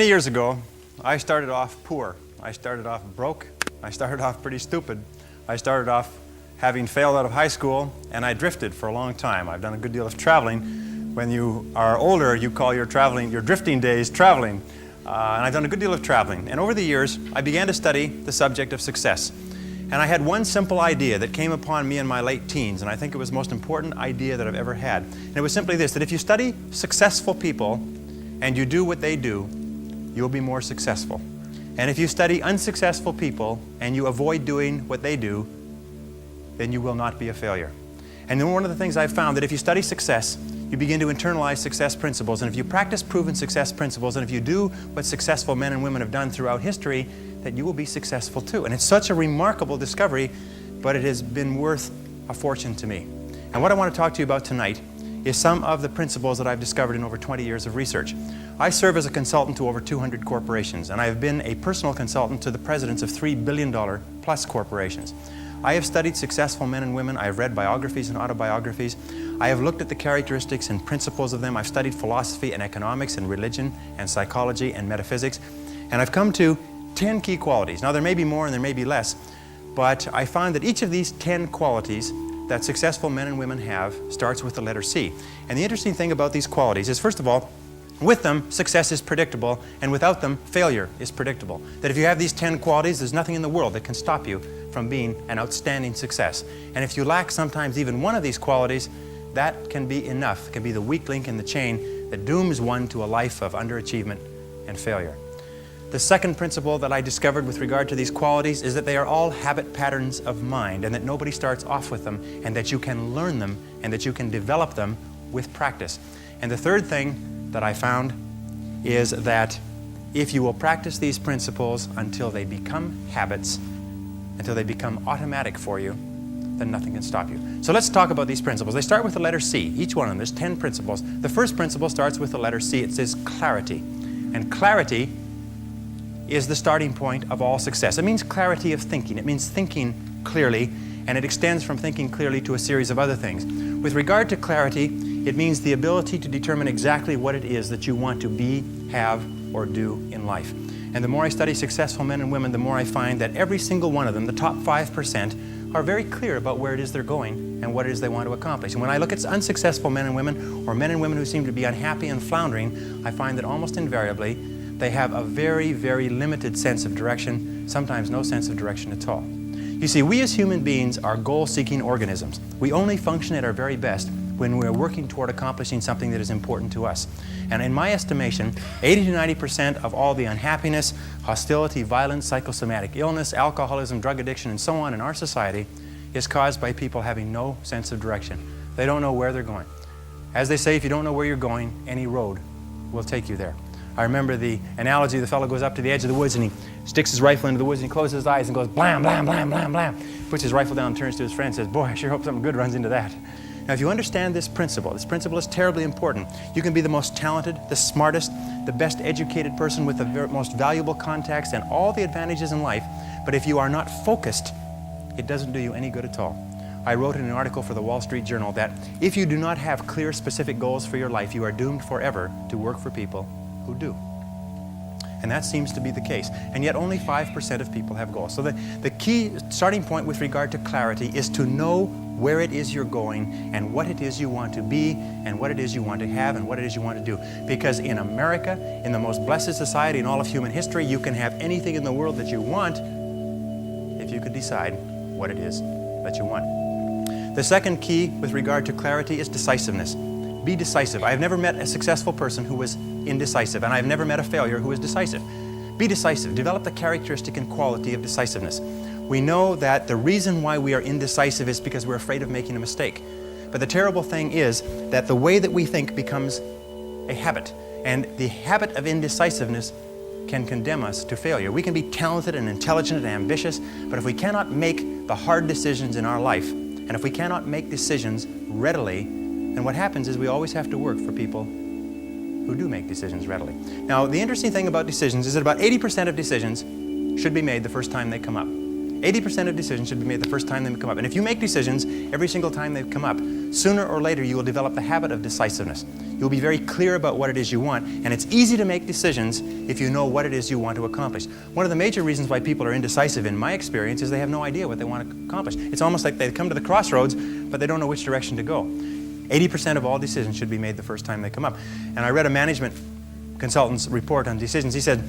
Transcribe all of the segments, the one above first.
Many years ago, I started off poor. I started off broke. I started off pretty stupid. I started off having failed out of high school, and I drifted for a long time. I've done a good deal of traveling. When you are older, you call your drifting days traveling. And I've done a good deal of traveling. And over the years, I began to study the subject of success. And I had one simple idea that came upon me in my late teens, and I think it was the most important idea that I've ever had. And it was simply this, that if you study successful people and you do what they do, you'll be more successful. And if you study unsuccessful people and you avoid doing what they do, then you will not be a failure. And then one of the things I've found that if you study success, you begin to internalize success principles. And if you practice proven success principles, and if you do what successful men and women have done throughout history, that you will be successful too. And it's such a remarkable discovery, but it has been worth a fortune to me. And what I want to talk to you about tonight is some of the principles that I've discovered in over 20 years of research. I serve as a consultant to over 200 corporations, and I have been a personal consultant to the presidents of $3 billion plus corporations. I have studied successful men and women. I have read biographies and autobiographies. I have looked at the characteristics and principles of them. I've studied philosophy and economics and religion and psychology and metaphysics. And I've come to 10 key qualities. Now there may be more and there may be less, but I find that each of these 10 qualities that successful men and women have starts with the letter C. And the interesting thing about these qualities is, first of all, with them, success is predictable, and without them, failure is predictable. That if you have these 10 qualities, there's nothing in the world that can stop you from being an outstanding success. And if you lack sometimes even one of these qualities, that can be enough. It can be the weak link in the chain that dooms one to a life of underachievement and failure. The second principle that I discovered with regard to these qualities is that they are all habit patterns of mind, and that nobody starts off with them, and that you can learn them, and that you can develop them with practice. And the third thing that I found is that if you will practice these principles until they become habits, until they become automatic for you, then nothing can stop you. So let's talk about these principles. They start with the letter C, each one of them. There's 10 principles. The first principle starts with the letter C. It says clarity. And clarity is the starting point of all success. It means clarity of thinking. It means thinking clearly, and it extends from thinking clearly to a series of other things. With regard to clarity, it means the ability to determine exactly what it is that you want to be, have, or do in life. And the more I study successful men and women, the more I find that every single one of them, the top 5%, are very clear about where it is they're going and what it is they want to accomplish. And when I look at unsuccessful men and women, or men and women who seem to be unhappy and floundering, I find that almost invariably they have a very, very limited sense of direction, sometimes no sense of direction at all. You see, we as human beings are goal-seeking organisms. We only function at our very best when we're working toward accomplishing something that is important to us. And in my estimation, 80 to 90% of all the unhappiness, hostility, violence, psychosomatic illness, alcoholism, drug addiction, and so on in our society is caused by people having no sense of direction. They don't know where they're going. As they say, if you don't know where you're going, any road will take you there. I remember the analogy, the fellow goes up to the edge of the woods and he sticks his rifle into the woods and he closes his eyes and goes blam, blam, blam, blam, blam. Puts his rifle down and turns to his friend and says, boy, I sure hope something good runs into that. Now, if you understand this principle is terribly important. You can be the most talented, the smartest, the best educated person with the most valuable contacts and all the advantages in life, but if you are not focused, it doesn't do you any good at all. I wrote in an article for the Wall Street Journal that if you do not have clear, specific goals for your life, you are doomed forever to work for people who do. And that seems to be the case. And yet only 5% of people have goals. So the key starting point with regard to clarity is to know where it is you're going and what it is you want to be and what it is you want to have and what it is you want to do. Because in America, in the most blessed society in all of human history, you can have anything in the world that you want if you could decide what it is that you want. The second key with regard to clarity is decisiveness. Be decisive. I have never met a successful person who was indecisive, and I have never met a failure who was decisive. Be decisive. Develop the characteristic and quality of decisiveness. We know that the reason why we are indecisive is because we're afraid of making a mistake. But the terrible thing is that the way that we think becomes a habit, and the habit of indecisiveness can condemn us to failure. We can be talented and intelligent and ambitious, but if we cannot make the hard decisions in our life, and if we cannot make decisions readily, then what happens is we always have to work for people who do make decisions readily. Now, the interesting thing about decisions is that about 80% of decisions should be made the first time they come up. 80% of decisions should be made the first time they come up. And if you make decisions every single time they come up, sooner or later you will develop the habit of decisiveness. You'll be very clear about what it is you want, and it's easy to make decisions if you know what it is you want to accomplish. One of the major reasons why people are indecisive, in my experience, is they have no idea what they want to accomplish. It's almost like they come to the crossroads, but they don't know which direction to go. 80% of all decisions should be made the first time they come up. And I read a management consultant's report on decisions. He said,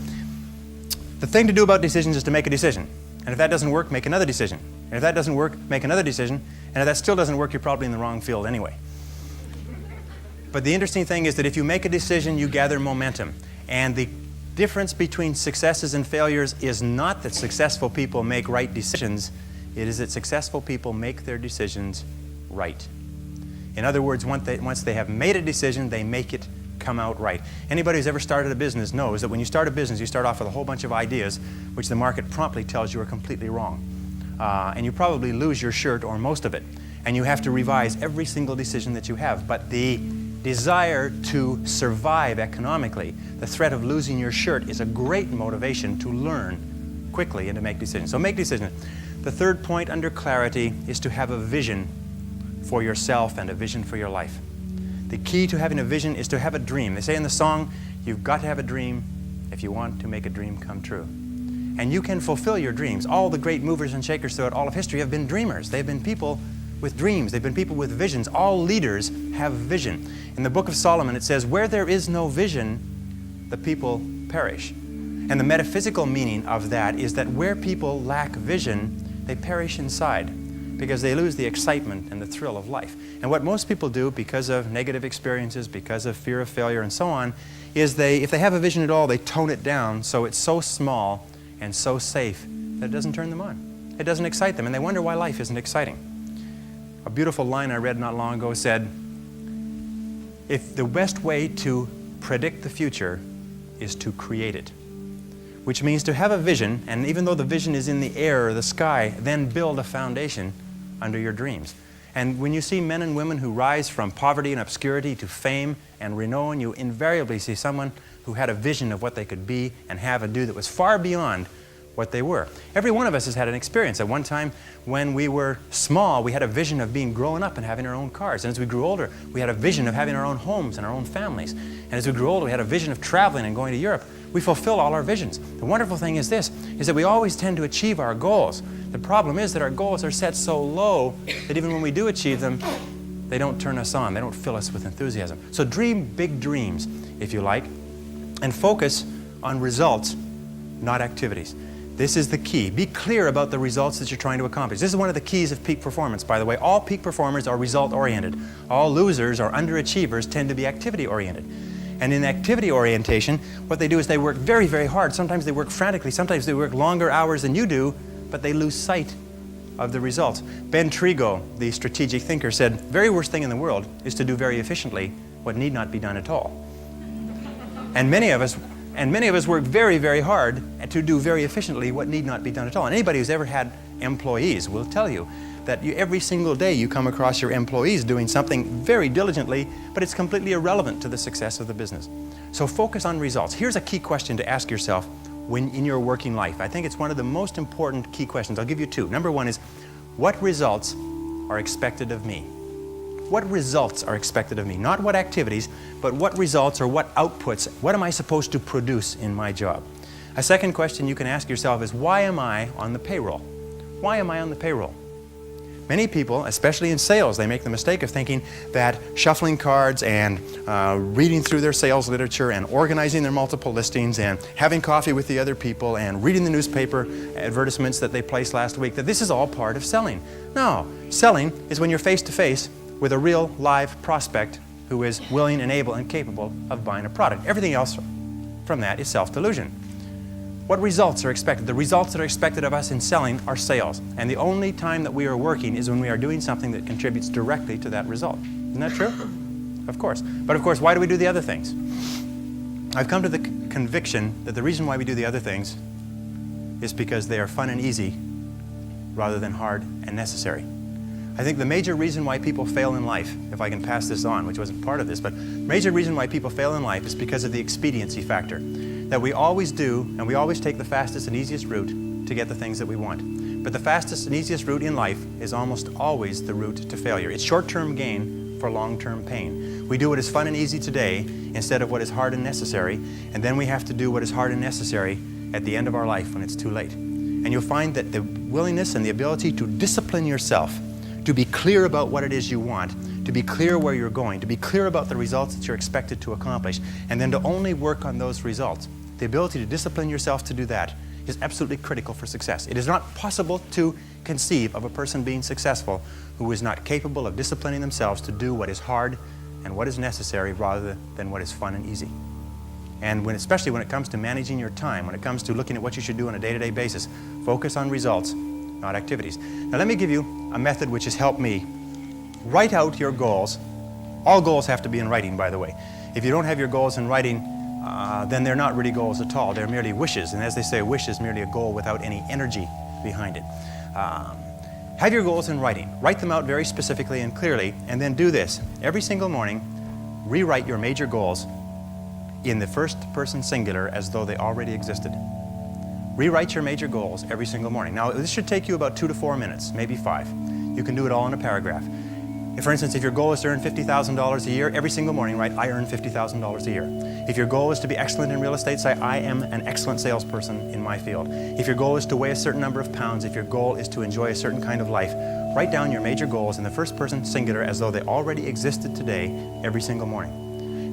the thing to do about decisions is to make a decision. And if that doesn't work, make another decision. And if that doesn't work, make another decision. And if that still doesn't work, you're probably in the wrong field anyway. But the interesting thing is that if you make a decision, you gather momentum. And the difference between successes and failures is not that successful people make right decisions. It is that successful people make their decisions right. In other words, once they have made a decision, they make it come out right. Anybody who's ever started a business knows that when you start a business, you start off with a whole bunch of ideas, which the market promptly tells you are completely wrong. And you probably lose your shirt or most of it. And you have to revise every single decision that you have. But the desire to survive economically, the threat of losing your shirt, is a great motivation to learn quickly and to make decisions. So make decisions. The third point under clarity is to have a vision for yourself and a vision for your life. The key to having a vision is to have a dream. They say in the song, you've got to have a dream if you want to make a dream come true. And you can fulfill your dreams. All the great movers and shakers throughout all of history have been dreamers. They've been people with dreams. They've been people with visions. All leaders have vision. In the book of Solomon, it says, where there is no vision, the people perish. And the metaphysical meaning of that is that where people lack vision, they perish inside, because they lose the excitement and the thrill of life. And what most people do, because of negative experiences, because of fear of failure and so on, is if they have a vision at all, they tone it down so it's so small and so safe that it doesn't turn them on. It doesn't excite them, and they wonder why life isn't exciting. A beautiful line I read not long ago said, if the best way to predict the future is to create it, which means to have a vision, and even though the vision is in the air or the sky, then build a foundation under your dreams. And when you see men and women who rise from poverty and obscurity to fame and renown, you invariably see someone who had a vision of what they could be and have and do that was far beyond what they were. Every one of us has had an experience. At one time when we were small, we had a vision of being grown up and having our own cars. And as we grew older, we had a vision of having our own homes and our own families. And as we grew older, we had a vision of traveling and going to Europe. We fulfill all our visions. The wonderful thing is this, is that we always tend to achieve our goals. The problem is that our goals are set so low that even when we do achieve them, they don't turn us on. They don't fill us with enthusiasm. So dream big dreams, if you like, and focus on results, not activities. This is the key. Be clear about the results that you're trying to accomplish. This is one of the keys of peak performance, by the way. All peak performers are result-oriented. All losers or underachievers tend to be activity-oriented. And in activity orientation, what they do is they work very, very hard. Sometimes they work frantically. Sometimes they work longer hours than you do, but they lose sight of the results. Ben Trigo, the strategic thinker, said, the very worst thing in the world is to do very efficiently what need not be done at all. And many of us work very, very hard to do very efficiently what need not be done at all. And anybody who's ever had employees will tell you that every single day you come across your employees doing something very diligently, but it's completely irrelevant to the success of the business. So focus on results. Here's a key question to ask yourself when in your working life. I think it's one of the most important key questions. I'll give you two. Number one is, what results are expected of me? What results are expected of me? Not what activities, but what results or what outputs, what am I supposed to produce in my job? A second question you can ask yourself is, why am I on the payroll? Why am I on the payroll? Many people, especially in sales, they make the mistake of thinking that shuffling cards and reading through their sales literature and organizing their multiple listings and having coffee with the other people and reading the newspaper advertisements that they placed last week, that this is all part of selling. No, selling is when you're face-to-face with a real live prospect who is willing and able and capable of buying a product. Everything else from that is self-delusion. What results are expected? The results that are expected of us in selling are sales. And the only time that we are working is when we are doing something that contributes directly to that result. Isn't that true? Of course. But of course, why do we do the other things? I've come to the conviction that the reason why we do the other things is because they are fun and easy rather than hard and necessary. I think the major reason why people fail in life, if I can pass this on, which wasn't part of this, but the major reason why people fail in life is because of the expediency factor. That we always do, and we always take the fastest and easiest route to get the things that we want. But the fastest and easiest route in life is almost always the route to failure. It's short-term gain for long-term pain. We do what is fun and easy today instead of what is hard and necessary, and then we have to do what is hard and necessary at the end of our life when it's too late. And you'll find that the willingness and the ability to discipline yourself, to be clear about what it is you want, to be clear where you're going, to be clear about the results that you're expected to accomplish, and then to only work on those results. The ability to discipline yourself to do that is absolutely critical for success. It is not possible to conceive of a person being successful who is not capable of disciplining themselves to do what is hard and what is necessary rather than what is fun and easy. And especially when it comes to managing your time, when it comes to looking at what you should do on a day-to-day basis, focus on results, not activities. Now let me give you a method which has helped me. Write out your goals. All goals have to be in writing, by the way. If you don't have your goals in writing, then they're not really goals at all. They're merely wishes. And as they say, a wish is merely a goal without any energy behind it. Have your goals in writing. Write them out very specifically and clearly, and then do this. Every single morning, rewrite your major goals in the first person singular as though they already existed. Rewrite your major goals every single morning. Now, this should take you about 2 to 4 minutes, maybe 5. You can do it all in a paragraph. For instance, if your goal is to earn $50,000 a year, every single morning write, I earn $50,000 a year. If your goal is to be excellent in real estate, say, I am an excellent salesperson in my field. If your goal is to weigh a certain number of pounds, if your goal is to enjoy a certain kind of life, write down your major goals in the first person singular as though they already existed today every single morning.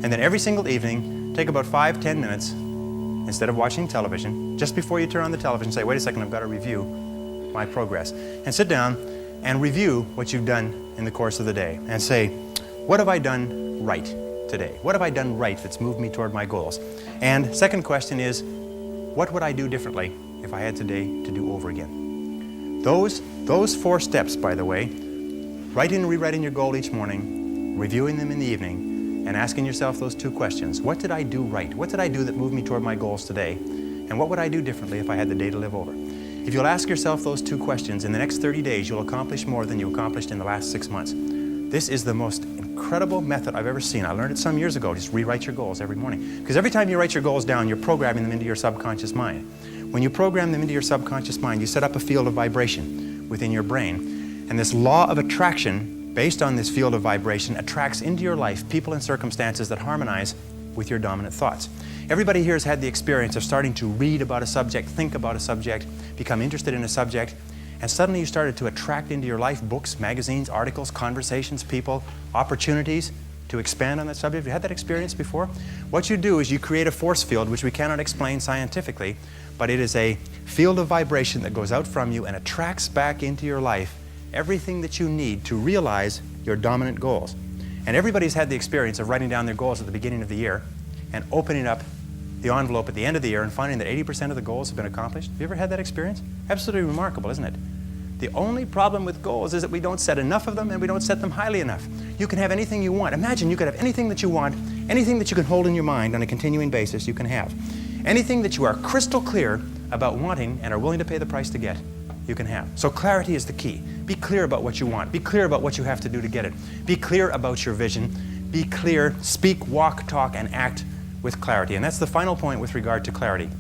And then every single evening, take about 5-10 minutes, instead of watching television, just before you turn on the television, say, wait a second, I've got to review my progress. And sit down and review what you've done in the course of the day and say, what have I done right today? What have I done right that's moved me toward my goals? And second question is, what would I do differently if I had today to do over again? Those 4 steps, by the way, writing and rewriting your goal each morning, reviewing them in the evening, and asking yourself those 2 questions. What did I do right? What did I do that moved me toward my goals today? And what would I do differently if I had the day to live over? If you'll ask yourself those 2 questions, in the next 30 days, you'll accomplish more than you accomplished in the last 6 months. This is the most incredible method I've ever seen. I learned it some years ago. Just rewrite your goals every morning. Because every time you write your goals down, you're programming them into your subconscious mind. When you program them into your subconscious mind, you set up a field of vibration within your brain. And this law of attraction, based on this field of vibration, attracts into your life people and circumstances that harmonize with your dominant thoughts. Everybody here has had the experience of starting to read about a subject, think about a subject, become interested in a subject, and suddenly you started to attract into your life books, magazines, articles, conversations, people, opportunities to expand on that subject. Have you had that experience before? What you do is you create a force field, which we cannot explain scientifically, but it is a field of vibration that goes out from you and attracts back into your life everything that you need to realize your dominant goals. And everybody's had the experience of writing down their goals at the beginning of the year and opening up the envelope at the end of the year and finding that 80% of the goals have been accomplished. Have you ever had that experience? Absolutely remarkable, isn't it? The only problem with goals is that we don't set enough of them and we don't set them highly enough. You can have anything you want. Imagine you could have anything that you want, anything that you can hold in your mind on a continuing basis you can have. Anything that you are crystal clear about wanting and are willing to pay the price to get, you can have. So clarity is the key. Be clear about what you want. Be clear about what you have to do to get it. Be clear about your vision. Be clear, speak, walk, talk, and act with clarity. And that's the final point with regard to clarity,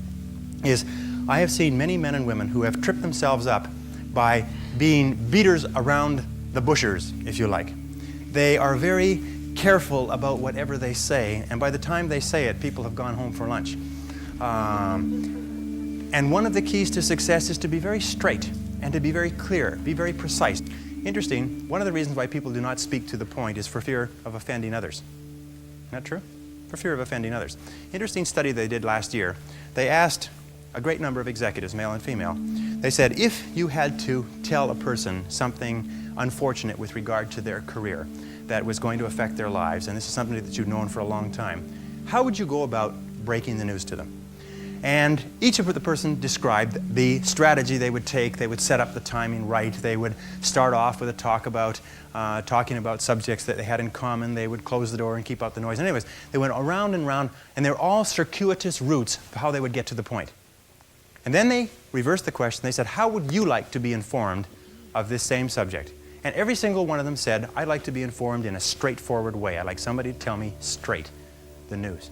is I have seen many men and women who have tripped themselves up by being beaters around the bushers, if you like. They are very careful about whatever they say, and by the time they say it, people have gone home for lunch. And one of the keys to success is to be very straight and to be very clear, be very precise. Interesting, one of the reasons why people do not speak to the point is for fear of offending others. Isn't that true? For fear of offending others. Interesting study they did last year. They asked a great number of executives, male and female. They said, if you had to tell a person something unfortunate with regard to their career that was going to affect their lives, and this is something that you've known for a long time, how would you go about breaking the news to them? And each of the person described the strategy they would take. They would set up the timing right. They would start off with a talk about talking about subjects that they had in common. They would close the door and keep out the noise. Anyways, they went around and around, and they're all circuitous routes of how they would get to the point. And then they reversed the question. They said, how would you like to be informed of this same subject? And every single one of them said, I'd like to be informed in a straightforward way. I'd like somebody to tell me straight the news.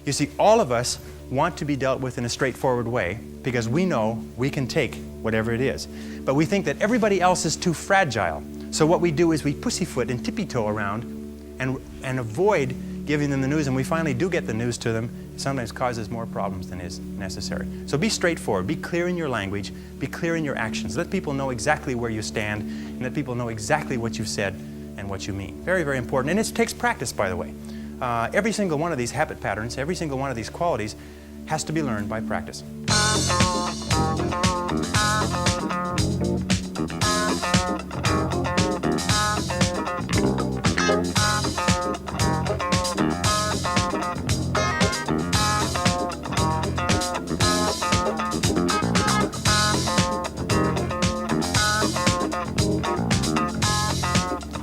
You see, all of us want to be dealt with in a straightforward way because we know we can take whatever it is. But we think that everybody else is too fragile. So what we do is we pussyfoot and tippy-toe around and avoid giving them the news, and we finally do get the news to them. It sometimes causes more problems than is necessary. So be straightforward, be clear in your language, be clear in your actions. Let people know exactly where you stand, and let people know exactly what you've said and what you mean. Very, very important. And it takes practice, by the way. Every single one of these habit patterns, every single one of these qualities has to be learned by practice.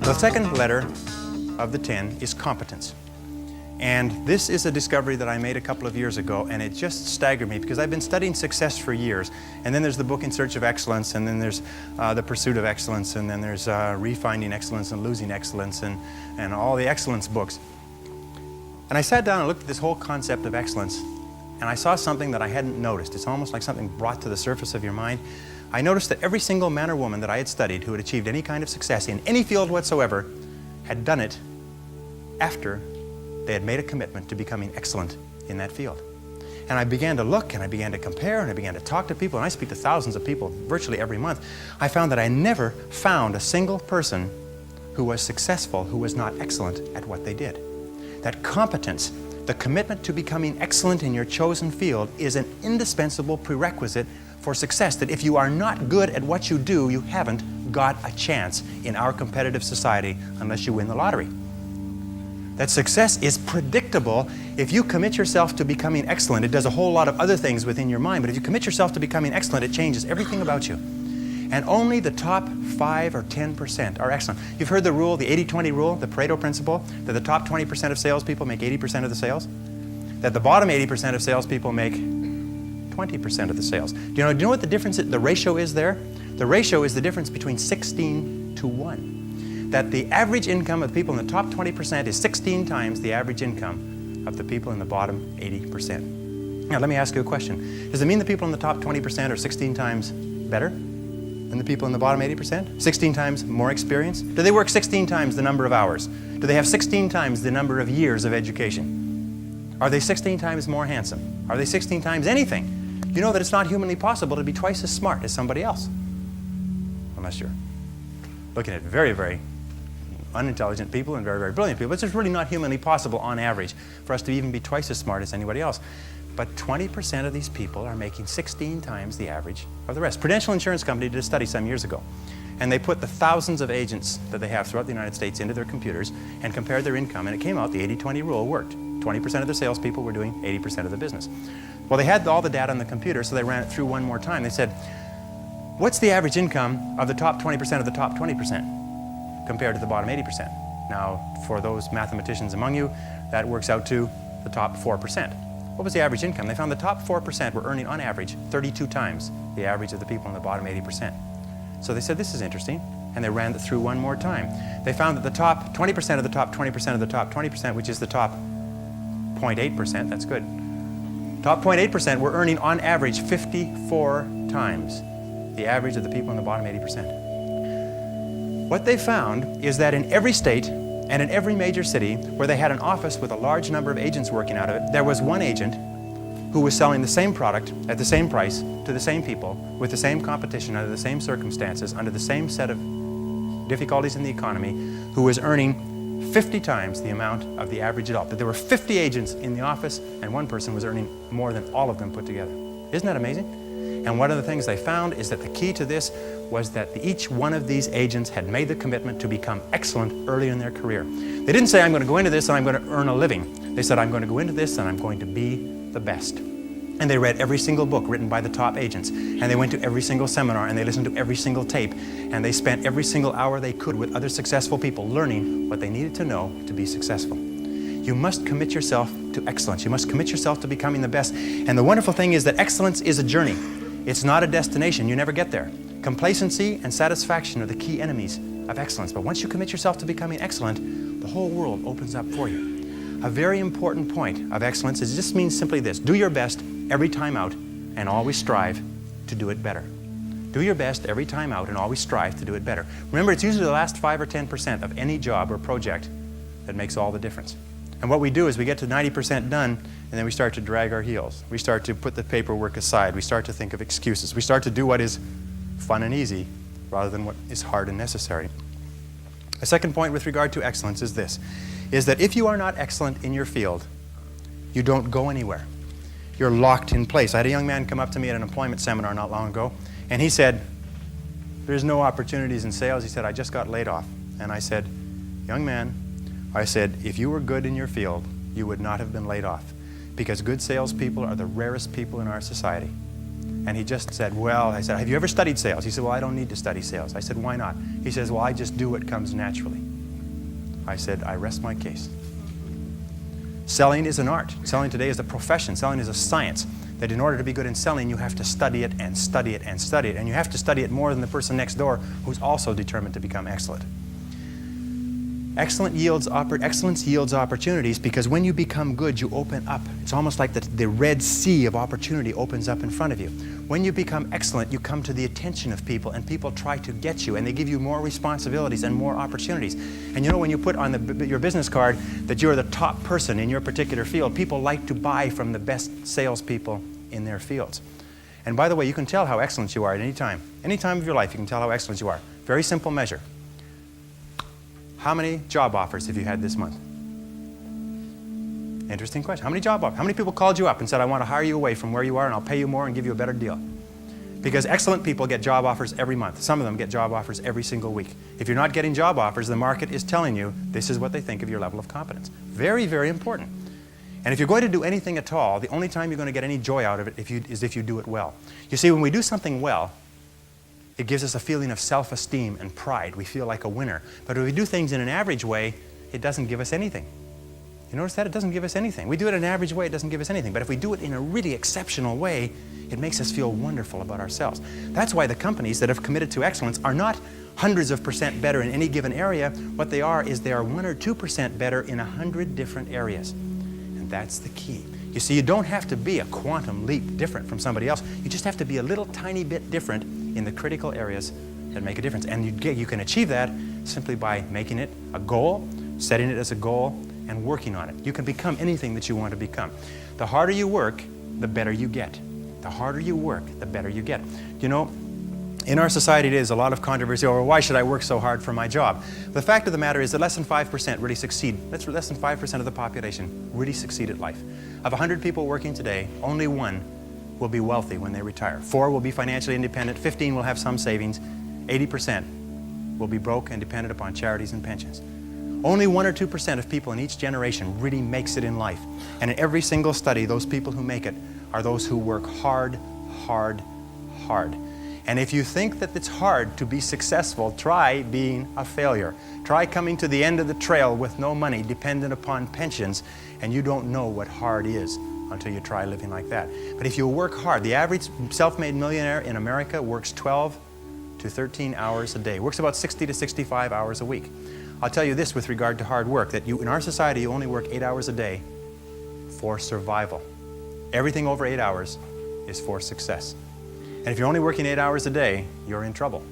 The second letter of the 10 is competence. And this is a discovery that I made a couple of years ago, and it just staggered me because I've been studying success for years. And then there's the book In Search of Excellence, and then there's The Pursuit of Excellence, and then there's Refinding Excellence and Losing Excellence, and all the excellence books. And I sat down and looked at this whole concept of excellence, and I saw something that I hadn't noticed. It's almost like something brought to the surface of your mind. I noticed that every single man or woman that I had studied who had achieved any kind of success in any field whatsoever had done it after they had made a commitment to becoming excellent in that field. And I began to look, and I began to compare, and I began to talk to people, and I speak to thousands of people virtually every month. I found that I never found a single person who was successful who was not excellent at what they did. That competence, the commitment to becoming excellent in your chosen field, is an indispensable prerequisite for success. That if you are not good at what you do, you haven't got a chance in our competitive society unless you win the lottery. That success is predictable. If you commit yourself to becoming excellent, it does a whole lot of other things within your mind, but if you commit yourself to becoming excellent, it changes everything about you. And only the top 5 or 10% are excellent. You've heard the rule, the 80-20 rule, the Pareto principle, that the top 20% of salespeople make 80% of the sales, that the bottom 80% of salespeople make 20% of the sales. Do you know what the difference is, the ratio is there? The ratio is the difference between 16 to 1. That the average income of the people in the top 20% is 16 times the average income of the people in the bottom 80%. Now let me ask you a question. Does it mean the people in the top 20% are 16 times better than the people in the bottom 80%? 16 times more experience? Do they work 16 times the number of hours? Do they have 16 times the number of years of education? Are they 16 times more handsome? Are they 16 times anything? You know that it's not humanly possible to be twice as smart as somebody else. Unless you're looking at very, very unintelligent people and very, very brilliant people. It's just really not humanly possible on average for us to even be twice as smart as anybody else. But 20% of these people are making 16 times the average of the rest. Prudential Insurance Company did a study some years ago, and they put the thousands of agents that they have throughout the United States into their computers and compared their income, and it came out the 80-20 rule worked. 20% of the salespeople were doing 80% of the business. Well, they had all the data on the computer, so they ran it through one more time. They said, what's the average income of the top 20% of the top 20%? Compared to the bottom 80%. Now, for those mathematicians among you, that works out to the top 4%. What was the average income? They found the top 4% were earning, on average, 32 times the average of the people in the bottom 80%. So they said, this is interesting, and they ran it through one more time. They found that the top 20% of the top 20% of the top 20%, which is the top 0.8%, that's good. Top 0.8% were earning, on average, 54 times the average of the people in the bottom 80%. What they found is that in every state and in every major city where they had an office with a large number of agents working out of it, there was one agent who was selling the same product at the same price to the same people with the same competition under the same circumstances, under the same set of difficulties in the economy, who was earning 50 times the amount of the average adult. That there were 50 agents in the office and one person was earning more than all of them put together. Isn't that amazing? And one of the things they found is that the key to this was that each one of these agents had made the commitment to become excellent early in their career. They didn't say, I'm going to go into this and I'm going to earn a living. They said, I'm going to go into this and I'm going to be the best. And they read every single book written by the top agents. And they went to every single seminar and they listened to every single tape. And they spent every single hour they could with other successful people learning what they needed to know to be successful. You must commit yourself to excellence. You must commit yourself to becoming the best. And the wonderful thing is that excellence is a journey. It's not a destination. You never get there. Complacency and satisfaction are the key enemies of excellence. But once you commit yourself to becoming excellent, the whole world opens up for you. A very important point of excellence is just means simply this: do your best every time out and always strive to do it better. Do your best every time out and always strive to do it better. Remember, it's usually the last 5 or 10% of any job or project that makes all the difference. And what we do is we get to 90% done, and then we start to drag our heels. We start to put the paperwork aside. We start to think of excuses. We start to do what is fun and easy rather than what is hard and necessary. A second point with regard to excellence is this, is that if you are not excellent in your field, you don't go anywhere. You're locked in place. I had a young man come up to me at an employment seminar not long ago, and he said, "There's no opportunities in sales." He said, "I just got laid off." And I said, "Young man," I said, "if you were good in your field, you would not have been laid off, because good salespeople are the rarest people in our society." And he just said, "Well," I said, "have you ever studied sales?" He said, "Well, I don't need to study sales." I said, "Why not?" He says, "Well, I just do what comes naturally." I said, "I rest my case." Selling is an art. Selling today is a profession. Selling is a science. That in order to be good in selling, you have to study it and study it and study it. And you have to study it more than the person next door who's also determined to become excellent. Excellence yields opportunities, because when you become good, you open up. It's almost like the Red Sea of opportunity opens up in front of you. When you become excellent, you come to the attention of people, and people try to get you, and they give you more responsibilities and more opportunities. And you know, when you put on your business card that you're the top person in your particular field, people like to buy from the best salespeople in their fields. And by the way, you can tell how excellent you are at any time. Any time of your life, you can tell how excellent you are. Very simple measure. How many job offers have you had this month? Interesting question. How many job offers? How many people called you up and said, "I want to hire you away from where you are and I'll pay you more and give you a better deal"? Because excellent people get job offers every month. Some of them get job offers every single week. If you're not getting job offers, the market is telling you this is what they think of your level of competence. Very, very important. And if you're going to do anything at all, the only time you're going to get any joy out of it is if you do it well. You see, when we do something well, it gives us a feeling of self-esteem and pride. We feel like a winner. But if we do things in an average way, it doesn't give us anything. You notice that? It doesn't give us anything. We do it in an average way, it doesn't give us anything. But if we do it in a really exceptional way, it makes us feel wonderful about ourselves. That's why the companies that have committed to excellence are not hundreds of percent better in any given area. What they are is they are 1 or 2% better in 100 different areas. And that's the key. You see, you don't have to be a quantum leap different from somebody else. You just have to be a little tiny bit different in the critical areas that make a difference. And you can achieve that simply by making it a goal, setting it as a goal, and working on it. You can become anything that you want to become. The harder you work, the better you get. The harder you work, the better you get. You know, in our society today, there's a lot of controversy over why should I work so hard for my job. The fact of the matter is that less than 5% really succeed. That's less than 5% of the population really succeed at life. Of 100 people working today, only 1 will be wealthy when they retire. 4 will be financially independent. 15 will have some savings. 80% will be broke and dependent upon charities and pensions. Only 1 or 2% of people in each generation really makes it in life. And in every single study, those people who make it are those who work hard, hard, hard. And if you think that it's hard to be successful, try being a failure. Try coming to the end of the trail with no money, dependent upon pensions, and you don't know what hard is until you try living like that. But if you work hard, the average self-made millionaire in America works 12 to 13 hours a day, works about 60 to 65 hours a week. I'll tell you this with regard to hard work, that in our society, you only work 8 hours a day for survival. Everything over 8 hours is for success. And if you're only working 8 hours a day, you're in trouble.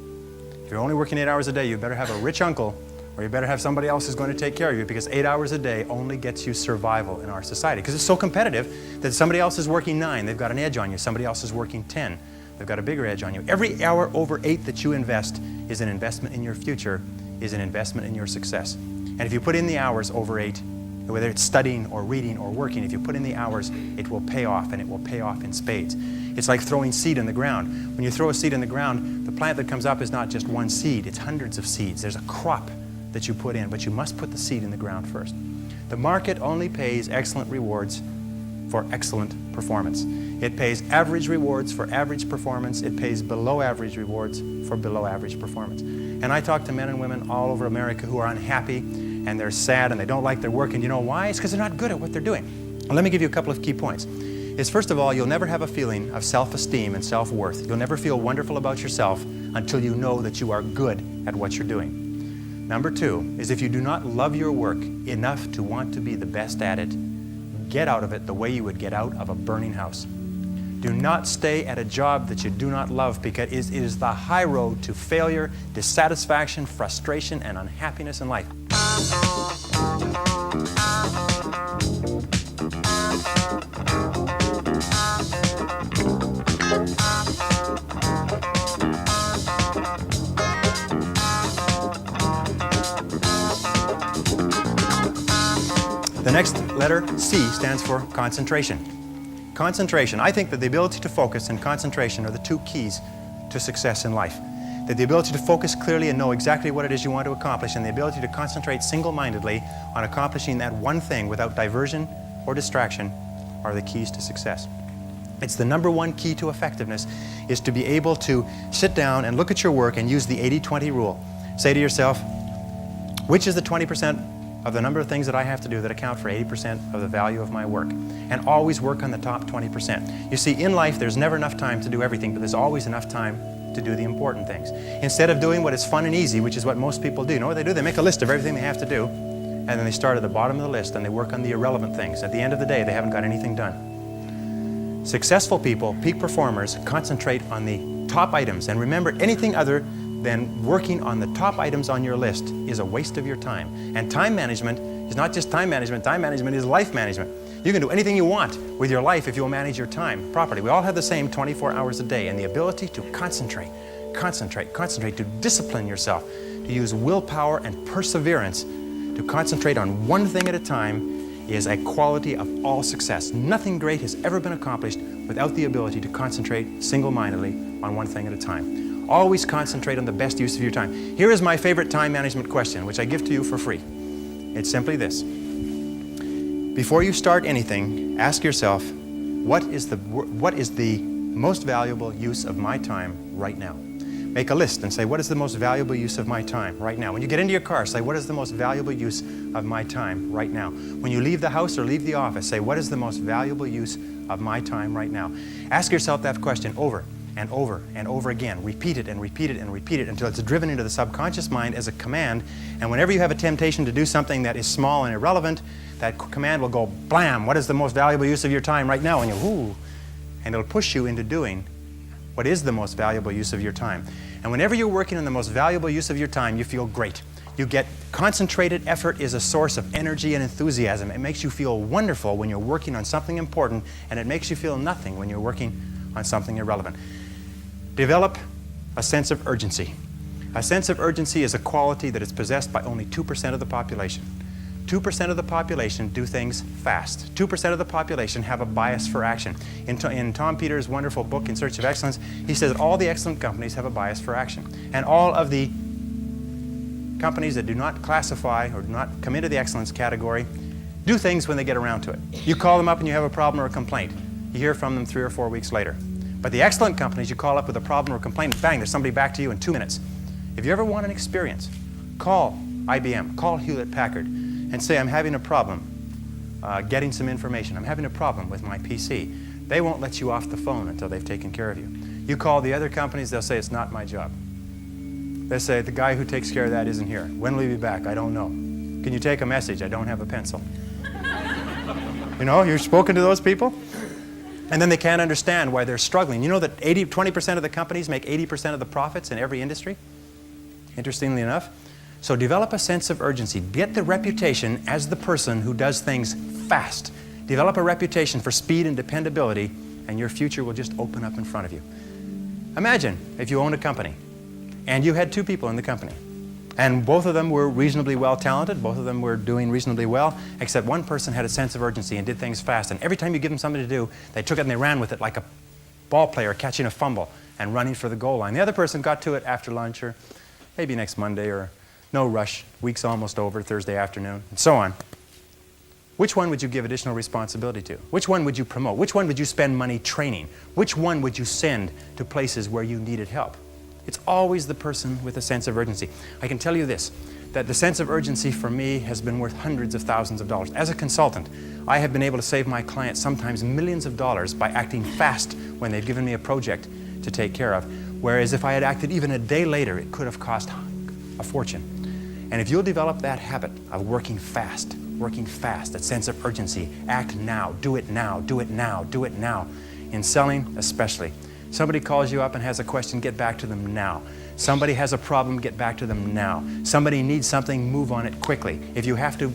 If you're only working 8 hours a day, you better have a rich uncle, or you better have somebody else who's going to take care of you, because 8 hours a day only gets you survival in our society. Because it's so competitive that somebody else is working 9, they've got an edge on you. Somebody else is working 10, they've got a bigger edge on you. Every hour over 8 that you invest is an investment in your future, is an investment in your success. And if you put in the hours over 8, whether it's studying or reading or working, if you put in the hours, it will pay off, and it will pay off in spades. It's like throwing seed in the ground. When you throw a seed in the ground, the plant that comes up is not just one seed, it's hundreds of seeds. There's a crop that you put in, but you must put the seed in the ground first. The market only pays excellent rewards for excellent performance. It pays average rewards for average performance. It pays below average rewards for below average performance. And I talk to men and women all over America who are unhappy, and they're sad, and they don't like their work. And you know why? It's because they're not good at what they're doing. And let me give you a couple of key points. First of all, you'll never have a feeling of self-esteem and self-worth. You'll never feel wonderful about yourself until you know that you are good at what you're doing. Number 2 is if you do not love your work enough to want to be the best at it, get out of it the way you would get out of a burning house. Do not stay at a job that you do not love, because it is the high road to failure, dissatisfaction, frustration, and unhappiness in life. The next letter, C, stands for concentration. Concentration. I think that the ability to focus and concentration are the 2 keys to success in life. That the ability to focus clearly and know exactly what it is you want to accomplish, and the ability to concentrate single-mindedly on accomplishing that one thing without diversion or distraction are the keys to success. It's the number 1 key to effectiveness, is to be able to sit down and look at your work and use the 80-20 rule. Say to yourself, which is the 20% of the number of things that I have to do that account for 80% of the value of my work? And always work on the top 20%. You see, in life, there's never enough time to do everything, but there's always enough time to do the important things. Instead of doing what is fun and easy, which is what most people do, you know what they do? They make a list of everything they have to do, and then they start at the bottom of the list and they work on the irrelevant things. At the end of the day, they haven't got anything done. Successful people, peak performers, concentrate on the top items. And remember, anything other than working on the top items on your list is a waste of your time. And time management is not just time management is life management. You can do anything you want with your life if you'll manage your time properly. We all have the same 24 hours a day, and the ability to concentrate, to discipline yourself, to use willpower and perseverance to concentrate on one thing at a time is a quality of all success. Nothing great has ever been accomplished without the ability to concentrate single-mindedly on one thing at a time. Always concentrate on the best use of your time. Here is my favorite time management question, which I give to you for free. It's simply this. Before you start anything, ask yourself, what is the most valuable use of my time right now? Make a list and say, what is the most valuable use of my time right now? When you get into your car, say, what is the most valuable use of my time right now? When you leave the house or leave the office, say, what is the most valuable use of my time right now? Ask yourself that question over and over and over again. Repeat it and repeat it and repeat it until it's driven into the subconscious mind as a command. And whenever you have a temptation to do something that is small and irrelevant, that command will go, blam, what is the most valuable use of your time right now? And you, ooh, and it'll push you into doing what is the most valuable use of your time. And whenever you're working on the most valuable use of your time, you feel great. You get concentrated effort is a source of energy and enthusiasm. It makes you feel wonderful when you're working on something important, and it makes you feel nothing when you're working on something irrelevant. Develop a sense of urgency. A sense of urgency is a quality that is possessed by only 2% of the population. 2% of the population do things fast. 2% of the population have a bias for action. In Tom Peters' wonderful book, In Search of Excellence, he says that all the excellent companies have a bias for action. And all of the companies that do not classify or do not come into the excellence category do things when they get around to it. You call them up and you have a problem or a complaint. You hear from them 3 or 4 weeks later. But the excellent companies, you call up with a problem or a complaint, and bang, there's somebody back to you in 2 minutes. If you ever want an experience, call IBM, call Hewlett-Packard, and say, I'm having a problem getting some information. I'm having a problem with my PC. They won't let you off the phone until they've taken care of you. You call the other companies, they'll say, it's not my job. They say, the guy who takes care of that isn't here. When will he be back? I don't know. Can you take a message? I don't have a pencil. You know, you've spoken to those people? And then they can't understand why they're struggling. You know that 20% of the companies make 80% of the profits in every industry? Interestingly enough. So develop a sense of urgency. Get the reputation as the person who does things fast. Develop a reputation for speed and dependability, and your future will just open up in front of you. Imagine if you owned a company, and you had 2 people in the company, and both of them were reasonably well talented, both of them were doing reasonably well, except one person had a sense of urgency and did things fast, and every time you give them something to do, they took it and they ran with it like a ball player catching a fumble and running for the goal line. The other person got to it after lunch, or maybe next Monday, or no rush, week's almost over, Thursday afternoon, and so on. Which one would you give additional responsibility to? Which one would you promote? Which one would you spend money training? Which one would you send to places where you needed help? It's always the person with a sense of urgency. I can tell you this, that the sense of urgency for me has been worth hundreds of thousands of dollars. As a consultant, I have been able to save my clients sometimes millions of dollars by acting fast when they've given me a project to take care of, whereas if I had acted even a day later, it could have cost a fortune. And if you'll develop that habit of working fast, that sense of urgency, act now, do it now, do it now, do it now. In selling especially. Somebody calls you up and has a question, get back to them now. Somebody has a problem, get back to them now. Somebody needs something, move on it quickly. If you have to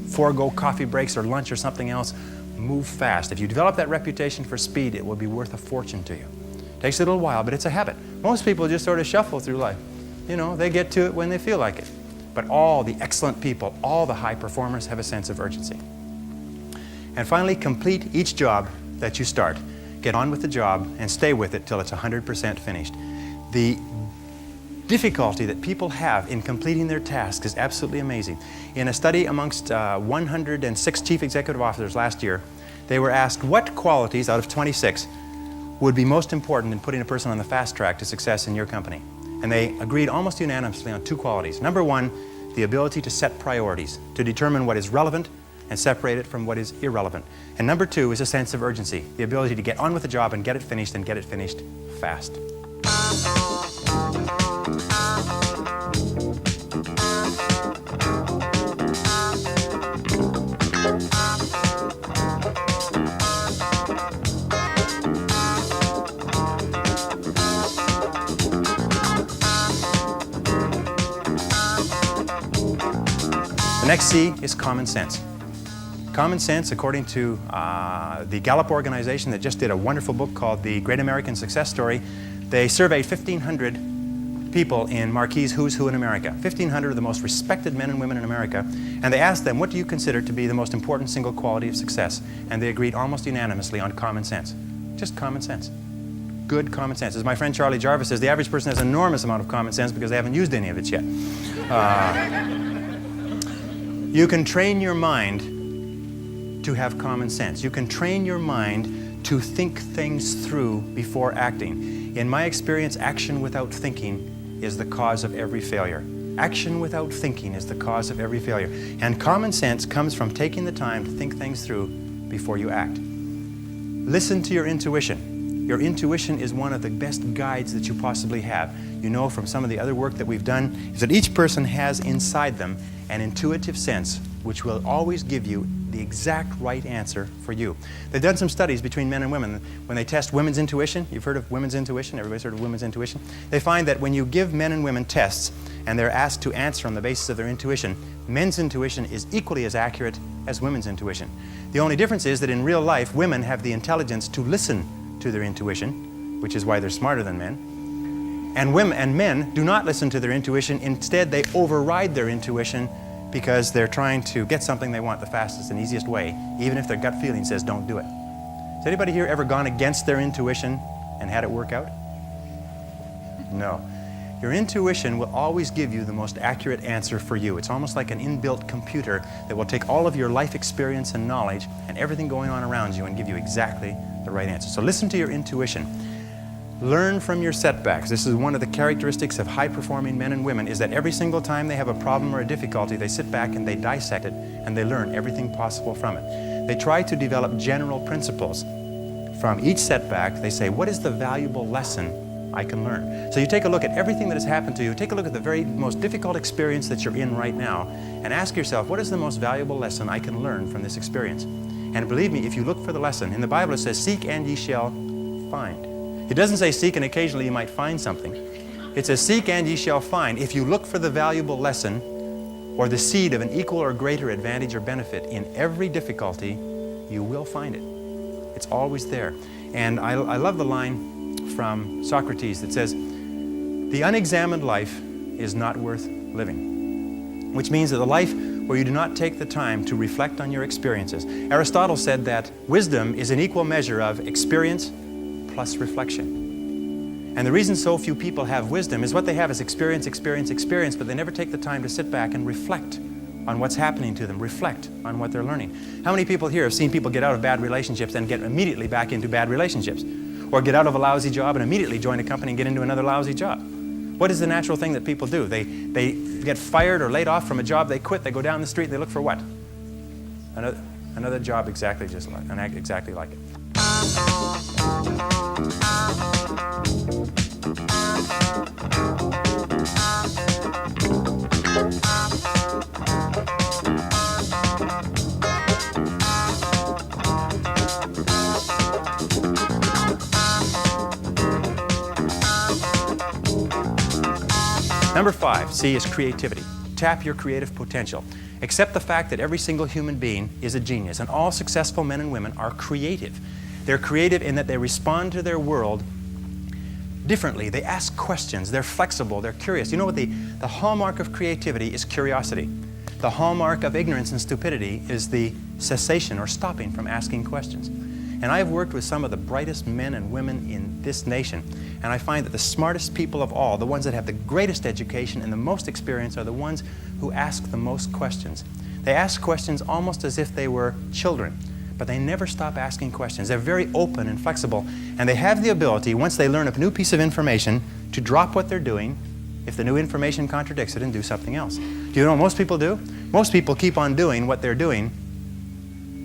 forego coffee breaks or lunch or something else, move fast. If you develop that reputation for speed, it will be worth a fortune to you. Takes a little while, but it's a habit. Most people just sort of shuffle through life. You know, they get to it when they feel like it. But all the excellent people, all the high performers have a sense of urgency. And finally, complete each job that you start. Get on with the job and stay with it till it's 100% finished. The difficulty that people have in completing their tasks is absolutely amazing. In a study amongst 106 chief executive officers last year, they were asked what qualities out of 26 would be most important in putting a person on the fast track to success in your company. And they agreed almost unanimously on two qualities. Number one, the ability to set priorities, to determine what is relevant and separate it from what is irrelevant. And number two is a sense of urgency, the ability to get on with the job and get it finished fast. The next C is common sense. Common sense, according to the Gallup organization that just did a wonderful book called The Great American Success Story, they surveyed 1,500 people in Marquis' Who's Who in America, 1,500 of the most respected men and women in America, and they asked them, what do you consider to be the most important single quality of success? And they agreed almost unanimously on common sense. Just common sense. Good common sense. As my friend Charlie Jarvis says, the average person has an enormous amount of common sense because they haven't used any of it yet. You can train your mind to have common sense. You can train your mind to think things through before acting. In my experience, action without thinking is the cause of every failure. Action without thinking is the cause of every failure. And common sense comes from taking the time to think things through before you act. Listen to your intuition. Your intuition is one of the best guides that you possibly have. You know from some of the other work that we've done is that each person has inside them an intuitive sense which will always give you the exact right answer for you. They've done some studies between men and women. When they test women's intuition, you've heard of women's intuition, everybody's heard of women's intuition, they find that when you give men and women tests and they're asked to answer on the basis of their intuition, men's intuition is equally as accurate as women's intuition. The only difference is that in real life, women have the intelligence to listen to their intuition, which is why they're smarter than men. And men do not listen to their intuition. Instead, they override their intuition because they're trying to get something they want the fastest and easiest way, even if their gut feeling says don't do it. Has anybody here ever gone against their intuition and had it work out? No. Your intuition will always give you the most accurate answer for you. It's almost like an inbuilt computer that will take all of your life experience and knowledge and everything going on around you and give you exactly the right answer. So listen to your intuition. Learn from your setbacks. This is one of the characteristics of high-performing men and women, is that every single time they have a problem or a difficulty, they sit back and they dissect it and they learn everything possible from it. They try to develop general principles. From each setback, they say, what is the valuable lesson I can learn? So you take a look at everything that has happened to you, take a look at the very most difficult experience that you're in right now, and ask yourself, what is the most valuable lesson I can learn from this experience? And believe me, if you look for the lesson, in the Bible it says, seek and ye shall find. It doesn't say seek and occasionally you might find something. It says seek and ye shall find. If you look for the valuable lesson or the seed of an equal or greater advantage or benefit in every difficulty, you will find it. It's always there. And I love the line from Socrates that says, the unexamined life is not worth living. Which means that the life where you do not take the time to reflect on your experiences. Aristotle said that wisdom is an equal measure of experience plus reflection. And the reason so few people have wisdom is what they have is experience, but they never take the time to sit back and reflect on what's happening to them, reflect on what they're learning. How many people here have seen people get out of bad relationships and get immediately back into bad relationships? Or get out of a lousy job and immediately join a company and get into another lousy job? What is the natural thing that people do? They get fired or laid off from a job, they quit, they go down the street, they look for what? Another job exactly like it. Number 5, C, is creativity. Tap your creative potential. Accept the fact that every single human being is a genius, and all successful men and women are creative. They're creative in that they respond to their world differently. They ask questions. They're flexible. They're curious. You know what? The hallmark of creativity is curiosity. The hallmark of ignorance and stupidity is the cessation or stopping from asking questions. And I've worked with some of the brightest men and women in this nation, and I find that the smartest people of all, the ones that have the greatest education and the most experience, are the ones who ask the most questions. They ask questions almost as if they were children, but they never stop asking questions. They're very open and flexible, and they have the ability, once they learn a new piece of information, to drop what they're doing if the new information contradicts it and do something else. Do you know what most people do? Most people keep on doing what they're doing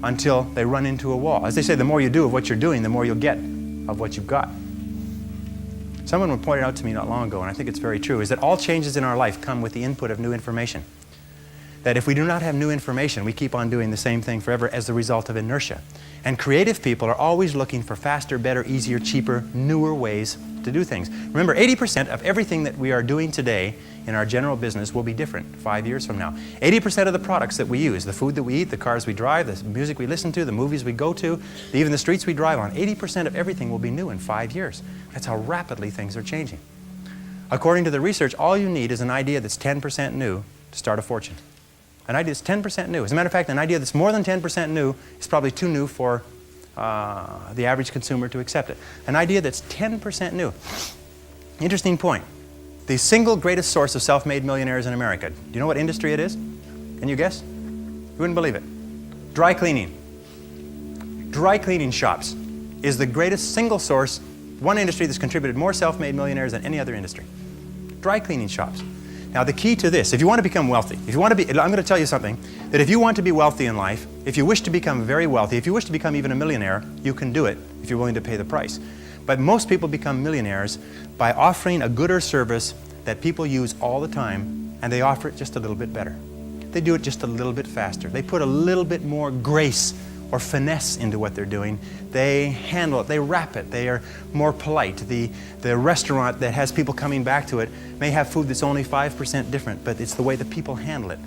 until they run into a wall. As they say, the more you do of what you're doing, the more you'll get of what you've got. Someone pointed out to me not long ago, and I think it's very true, is that all changes in our life come with the input of new information. That if we do not have new information, we keep on doing the same thing forever as the result of inertia. And creative people are always looking for faster, better, easier, cheaper, newer ways to do things. Remember, 80% of everything that we are doing today in our general business will be different 5 years from now. 80% of the products that we use, the food that we eat, the cars we drive, the music we listen to, the movies we go to, even the streets we drive on, 80% of everything will be new in 5 years. That's how rapidly things are changing. According to the research, all you need is an idea that's 10% new to start a fortune. An idea that's 10% new. As a matter of fact, an idea that's more than 10% new is probably too new for the average consumer to accept it. An idea that's 10% new. Interesting point. The single greatest source of self-made millionaires in America. Do you know what industry it is? Can you guess? You wouldn't believe it. Dry cleaning. Dry cleaning shops is the greatest single source, one industry that's contributed more self-made millionaires than any other industry. Dry cleaning shops. Now the key to this, if you want to become wealthy, if you want to be, I'm going to tell you something, that if you want to be wealthy in life, if you wish to become very wealthy, if you wish to become even a millionaire, you can do it if you're willing to pay the price. But most people become millionaires by offering a good or service that people use all the time, and they offer it just a little bit better. They do it just a little bit faster. They put a little bit more grace or finesse into what they're doing. They handle it, they wrap it, they are more polite. The restaurant that has people coming back to it may have food that's only 5% different, but it's the way the people handle it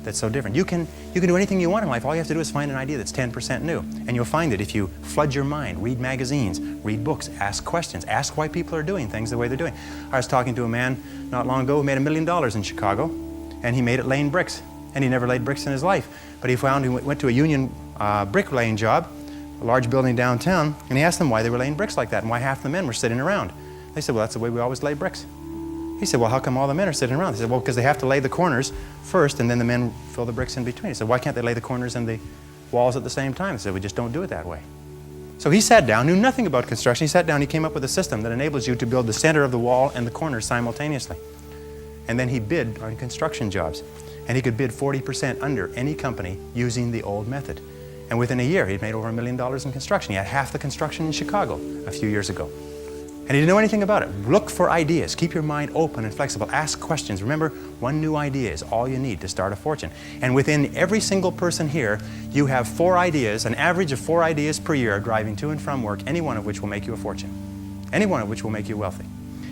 that's so different. You can do anything you want in life. All you have to do is find an idea that's 10% new. And you'll find it if you flood your mind, read magazines, read books, ask questions, ask why people are doing things the way they're doing. I was talking to a man not long ago who made $1 million in Chicago, and he made it laying bricks. And he never laid bricks in his life. But he went to a union bricklaying job, a large building downtown, and he asked them why they were laying bricks like that and why half the men were sitting around. They said, well, that's the way we always lay bricks. He said, well, how come all the men are sitting around? They said, well, because they have to lay the corners first and then the men fill the bricks in between. He said, why can't they lay the corners and the walls at the same time? They said, we just don't do it that way. So he sat down, knew nothing about construction. He sat down, he came up with a system that enables you to build the center of the wall and the corners simultaneously. And then he bid on construction jobs. And he could bid 40% under any company using the old method. And within a year, he'd made over $1 million in construction. He had half the construction in Chicago a few years ago. And he didn't know anything about it. Look for ideas. Keep your mind open and flexible. Ask questions. Remember, one new idea is all you need to start a fortune. And within every single person here, you have 4 ideas, an average of 4 ideas per year driving to and from work, any one of which will make you a fortune. Any one of which will make you wealthy.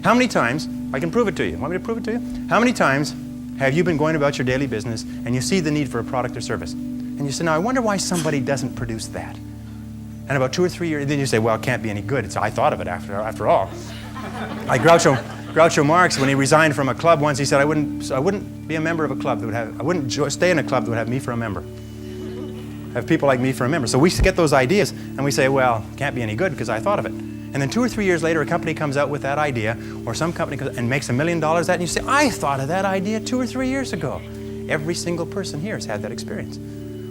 How many times, I can prove it to you. Want me to prove it to you? How many times have you been going about your daily business and you see the need for a product or service? And you say, now I wonder why somebody doesn't produce that. And about 2 or 3 years, then you say, well, it can't be any good. I thought of it after all. Like Groucho Marx, when he resigned from a club once, he said, I wouldn't be a member of a club that would have, I wouldn't stay in a club that would have me for a member. Have people like me for a member. So we get those ideas and we say, well, it can't be any good because I thought of it. And then 2 or 3 years later, a company comes out with that idea, or some company comes and makes $1 million at it, and you say, I thought of that idea 2 or 3 years ago. Every single person here has had that experience.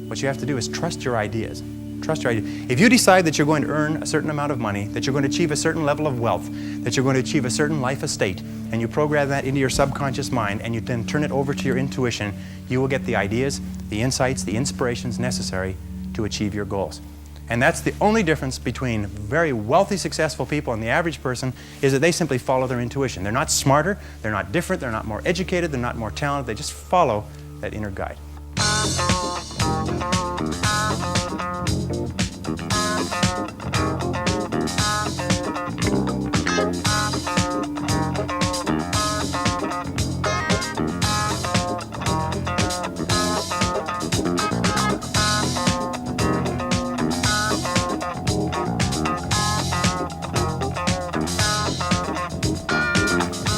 What you have to do is trust your ideas. Trust your ideas. If you decide that you're going to earn a certain amount of money, that you're going to achieve a certain level of wealth, that you're going to achieve a certain life estate, and you program that into your subconscious mind, and you then turn it over to your intuition, you will get the ideas, the insights, the inspirations necessary to achieve your goals. And that's the only difference between very wealthy, successful people and the average person, is that they simply follow their intuition. They're not smarter, they're not different, they're not more educated, they're not more talented, they just follow that inner guide.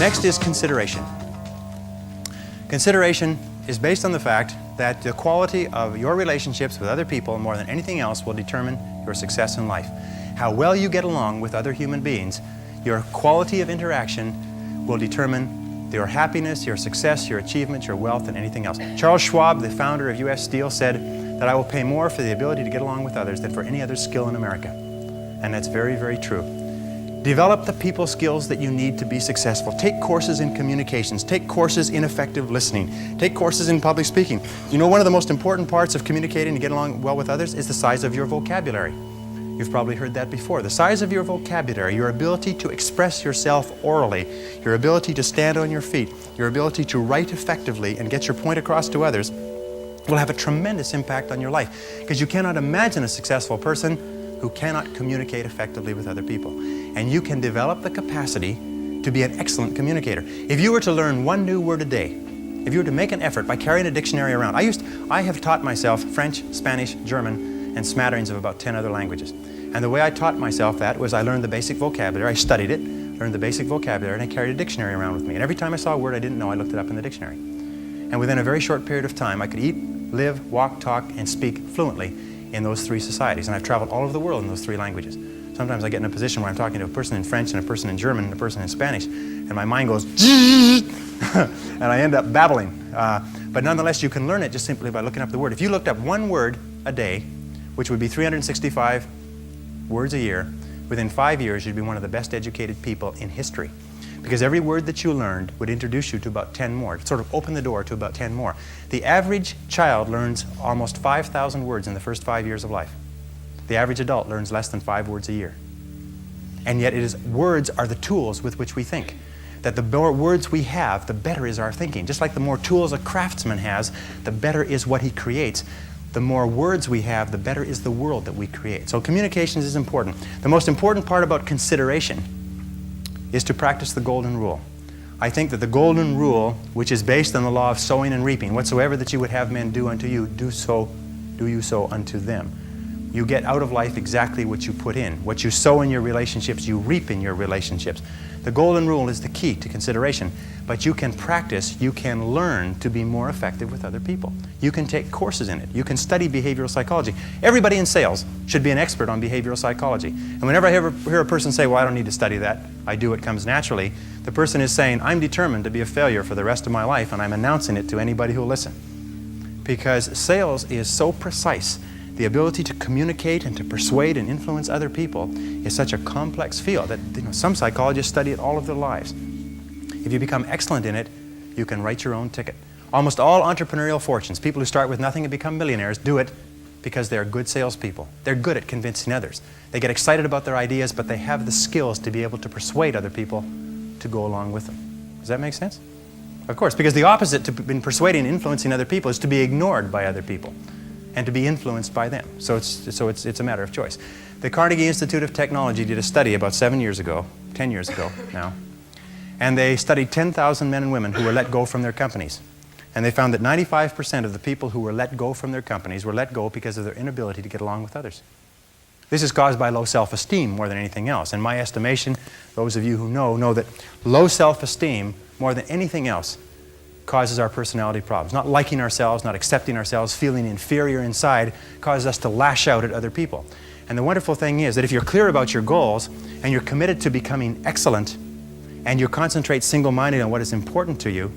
Next is consideration. Consideration is based on the fact that the quality of your relationships with other people more than anything else will determine your success in life. How well you get along with other human beings, your quality of interaction will determine your happiness, your success, your achievements, your wealth, and anything else. Charles Schwab, the founder of U.S. Steel, said that I will pay more for the ability to get along with others than for any other skill in America. And that's very, very true. Develop the people skills that you need to be successful. Take courses in communications. Take courses in effective listening. Take courses in public speaking. You know, one of the most important parts of communicating and getting along well with others is the size of your vocabulary. You've probably heard that before. The size of your vocabulary, your ability to express yourself orally, your ability to stand on your feet, your ability to write effectively and get your point across to others will have a tremendous impact on your life, because you cannot imagine a successful person who cannot communicate effectively with other people. And you can develop the capacity to be an excellent communicator. If you were to learn one new word a day, if you were to make an effort by carrying a dictionary around, I have taught myself French, Spanish, German, and smatterings of about 10 other languages. And the way I taught myself that was I learned the basic vocabulary, I studied it, learned the basic vocabulary, and I carried a dictionary around with me. And every time I saw a word I didn't know, I looked it up in the dictionary. And within a very short period of time, I could eat, live, walk, talk, and speak fluently in those three societies. And I've traveled all over the world in those three languages. Sometimes I get in a position where I'm talking to a person in French and a person in German and a person in Spanish, and my mind goes, and I end up babbling. But nonetheless, you can learn it just simply by looking up the word. If you looked up one word a day, which would be 365 words a year, within 5 years, you'd be one of the best educated people in history. Because every word that you learned would introduce you to about 10 more. It sort of opened the door to about 10 more. The average child learns almost 5,000 words in the first 5 years of life. The average adult learns less than 5 words a year. And yet words are the tools with which we think. That the more words we have, the better is our thinking. Just like the more tools a craftsman has, the better is what he creates. The more words we have, the better is the world that we create. So communications is important. The most important part about consideration is to practice the golden rule. I think that the golden rule, which is based on the law of sowing and reaping, whatsoever that you would have men do unto you, do you so unto them. You get out of life exactly what you put in. What you sow in your relationships, you reap in your relationships. The golden rule is the key to consideration, but you can practice, you can learn to be more effective with other people. You can take courses in it. You can study behavioral psychology. Everybody in sales should be an expert on behavioral psychology. And whenever I hear a person say, well, I don't need to study that, I do, it comes naturally, the person is saying, I'm determined to be a failure for the rest of my life, and I'm announcing it to anybody who will listen. Because sales is so precise. The ability to communicate and to persuade and influence other people is such a complex field that some psychologists study it all of their lives. If you become excellent in it, you can write your own ticket. Almost all entrepreneurial fortunes, people who start with nothing and become millionaires, do it because they're good salespeople. They're good at convincing others. They get excited about their ideas, but they have the skills to be able to persuade other people to go along with them. Does that make sense? Of course, because the opposite to persuading and influencing other people is to be ignored by other people and to be influenced by them. So it's a matter of choice. The Carnegie Institute of Technology did a study about 10 years ago now, and they studied 10,000 men and women who were let go from their companies. And they found that 95% of the people who were let go from their companies were let go because of their inability to get along with others. This is caused by low self-esteem more than anything else. In my estimation, those of you who know that low self-esteem, more than anything else, causes our personality problems. Not liking ourselves, not accepting ourselves, feeling inferior inside, causes us to lash out at other people. And the wonderful thing is that if you're clear about your goals and you're committed to becoming excellent and you concentrate single-minded on what is important to you,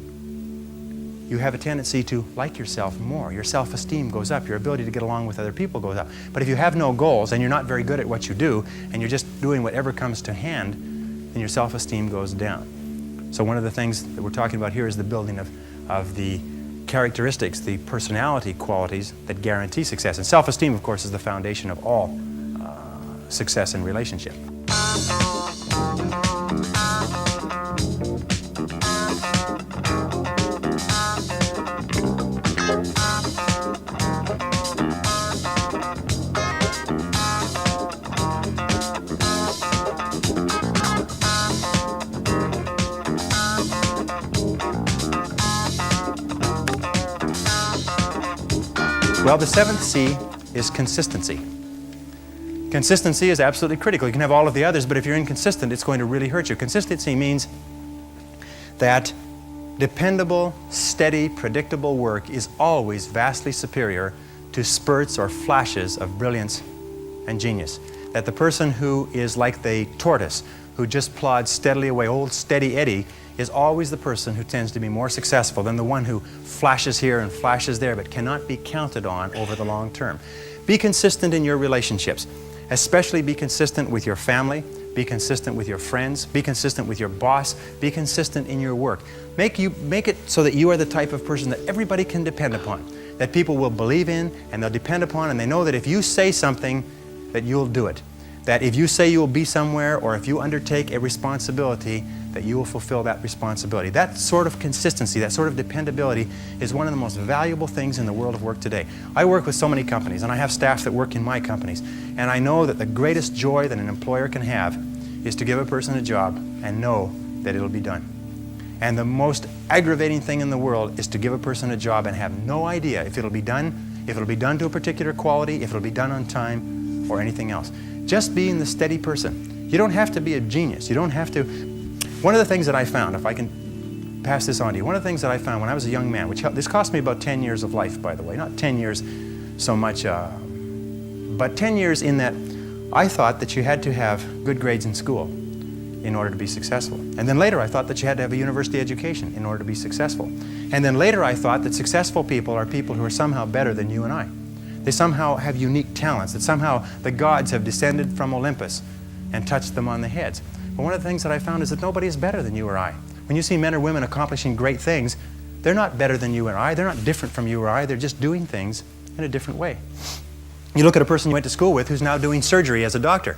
you have a tendency to like yourself more. Your self-esteem goes up. Your ability to get along with other people goes up. But if you have no goals and you're not very good at what you do and you're just doing whatever comes to hand, then your self-esteem goes down. So one of the things that we're talking about here is the building of the characteristics, the personality qualities that guarantee success. And self-esteem, of course, is the foundation of all success in relationship. Well, the seventh C is consistency. Consistency is absolutely critical. You can have all of the others, but if you're inconsistent, it's going to really hurt you. Consistency means that dependable, steady, predictable work is always vastly superior to spurts or flashes of brilliance and genius. That the person who is like the tortoise, who just plods steadily away, old steady Eddie, is always the person who tends to be more successful than the one who flashes here and flashes there but cannot be counted on over the long term. Be consistent in your relationships. Especially be consistent with your family, be consistent with your friends, be consistent with your boss, be consistent in your work. Make it so that you are the type of person that everybody can depend upon, that people will believe in and they'll depend upon, and they know that if you say something, that you'll do it. That if you say you will be somewhere, or if you undertake a responsibility, that you will fulfill that responsibility. That sort of consistency, that sort of dependability is one of the most valuable things in the world of work today. I work with so many companies, and I have staff that work in my companies, and I know that the greatest joy that an employer can have is to give a person a job and know that it'll be done. And the most aggravating thing in the world is to give a person a job and have no idea if it'll be done to a particular quality, if it'll be done on time, or anything else. Just being the steady person. You don't have to be a genius. You don't have to. One of the things that I found, if I can pass this on to you, one of the things that I found when I was a young man, this cost me about 10 years of life, by the way, not 10 years so much, but 10 years in that I thought that you had to have good grades in school in order to be successful. And then later I thought that you had to have a university education in order to be successful. And then later I thought that successful people are people who are somehow better than you and I. They somehow have unique talents, that somehow the gods have descended from Olympus and touched them on the heads. But one of the things that I found is that nobody is better than you or I. When you see men or women accomplishing great things, they're not better than you or I. They're not different from you or I. They're just doing things in a different way. You look at a person you went to school with who's now doing surgery as a doctor.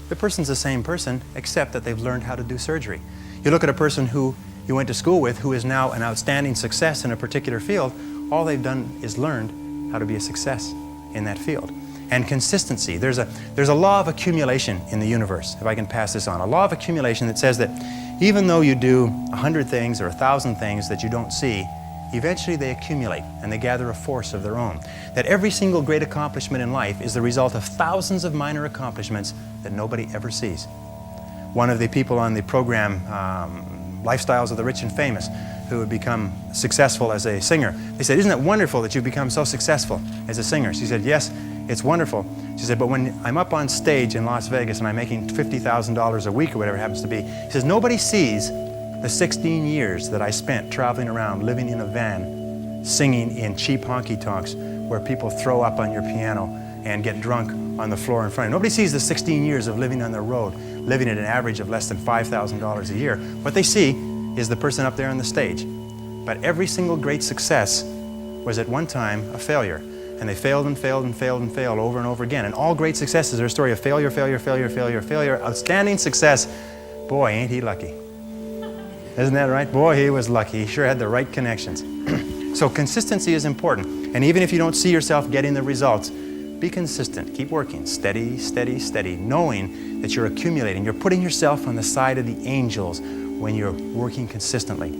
The person's the same person, except that they've learned how to do surgery. You look at a person who you went to school with who is now an outstanding success in a particular field. All they've done is learned how to be a success in that field. And consistency. There's a law of accumulation in the universe, if I can pass this on. A law of accumulation that says that even though you do 100 things or 1,000 things that you don't see, eventually they accumulate and they gather a force of their own. That every single great accomplishment in life is the result of thousands of minor accomplishments that nobody ever sees. One of the people on the program, Lifestyles of the Rich and Famous, who had become successful as a singer, they said, "Isn't it wonderful that you've become so successful as a singer?" She said, "Yes, it's wonderful." She said, "But when I'm up on stage in Las Vegas and I'm making $50,000 a week or whatever it happens to be," she says, "nobody sees the 16 years that I spent traveling around, living in a van, singing in cheap honky-tonks where people throw up on your piano and get drunk on the floor in front of you. Nobody sees the 16 years of living on the road, living at an average of less than $5,000 a year. What they see is the person up there on the stage. But every single great success was at one time a failure. And they failed and failed and failed and failed over and over again. And all great successes are a story of failure, failure, failure, failure, failure. Outstanding success. Boy, ain't he lucky. Isn't that right? Boy, he was lucky. He sure had the right connections. So consistency is important. And even if you don't see yourself getting the results, be consistent. Keep working. Steady, steady, steady. Knowing that you're accumulating. You're putting yourself on the side of the angels when you're working consistently.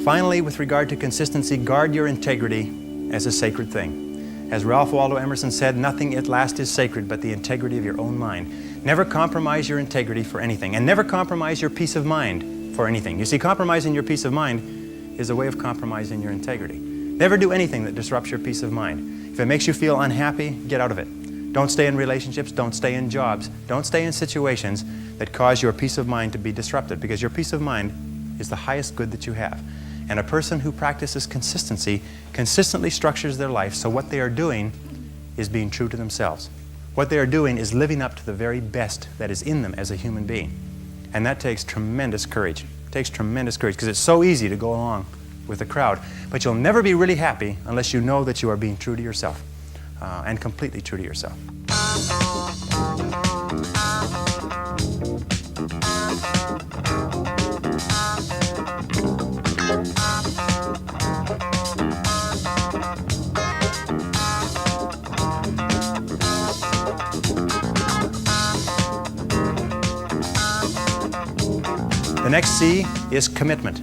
Finally, with regard to consistency, guard your integrity as a sacred thing. As Ralph Waldo Emerson said, nothing at last is sacred but the integrity of your own mind. Never compromise your integrity for anything, and never compromise your peace of mind for anything. You see, compromising your peace of mind is a way of compromising your integrity. Never do anything that disrupts your peace of mind. If it makes you feel unhappy, get out of it. Don't stay in relationships, don't stay in jobs, don't stay in situations that cause your peace of mind to be disrupted, because your peace of mind is the highest good that you have. And a person who practices consistency consistently structures their life so what they are doing is being true to themselves. What they are doing is living up to the very best that is in them as a human being. And that takes tremendous courage. It takes tremendous courage because it's so easy to go along with the crowd. But you'll never be really happy unless you know that you are being true to yourself and completely true to yourself. The next C is commitment.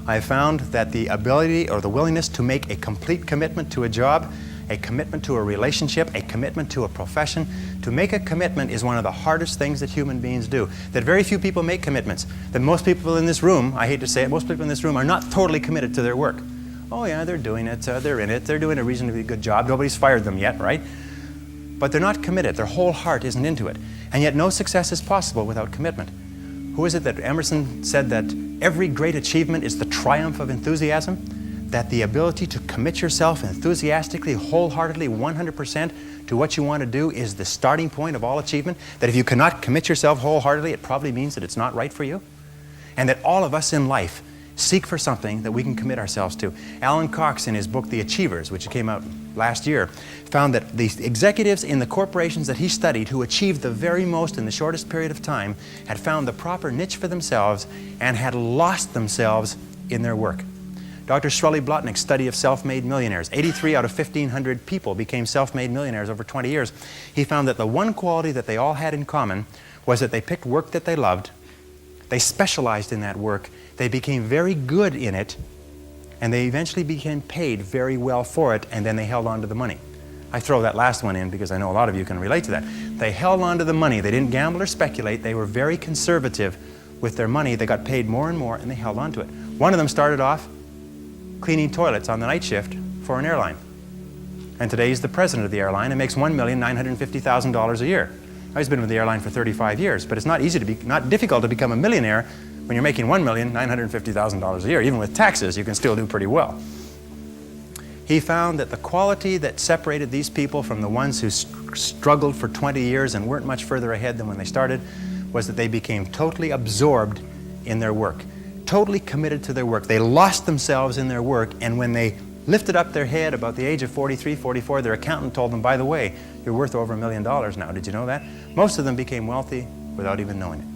I have found that the ability or the willingness to make a complete commitment to a job a commitment to a relationship, a commitment to a profession. To make a commitment is one of the hardest things that human beings do. That very few people make commitments. That most people in this room, I hate to say it, most people in this room are not totally committed to their work. Oh yeah, they're doing it, they're in it, they're doing a reasonably good job. Nobody's fired them yet, right? But they're not committed. Their whole heart isn't into it. And yet no success is possible without commitment. Who is it that Emerson said that every great achievement is the triumph of enthusiasm? That the ability to commit yourself enthusiastically, wholeheartedly, 100% to what you want to do is the starting point of all achievement? That if you cannot commit yourself wholeheartedly, it probably means that it's not right for you? And that all of us in life seek for something that we can commit ourselves to. Alan Cox, in his book, The Achievers, which came out last year, found that the executives in the corporations that he studied who achieved the very most in the shortest period of time had found the proper niche for themselves and had lost themselves in their work. Dr. Shirley Blotnick's study of self-made millionaires, 83 out of 1,500 people became self-made millionaires over 20 years. He found that the one quality that they all had in common was that they picked work that they loved, they specialized in that work, they became very good in it, and they eventually became paid very well for it, and then they held on to the money. I throw that last one in because I know a lot of you can relate to that. They held on to the money. They didn't gamble or speculate. They were very conservative with their money. They got paid more and more, and they held on to it. One of them started off cleaning toilets on the night shift for an airline. And today he's the president of the airline and makes $1,950,000 a year. He's been with the airline for 35 years, but it's not difficult to become a millionaire when you're making $1,950,000 a year. Even with taxes, you can still do pretty well. He found that the quality that separated these people from the ones who struggled for 20 years and weren't much further ahead than when they started was that they became totally absorbed in their work. Totally committed to their work. They lost themselves in their work, and when they lifted up their head about the age of 43, 44, their accountant told them, by the way, you're worth over $1 million now. Did you know that? Most of them became wealthy without even knowing it.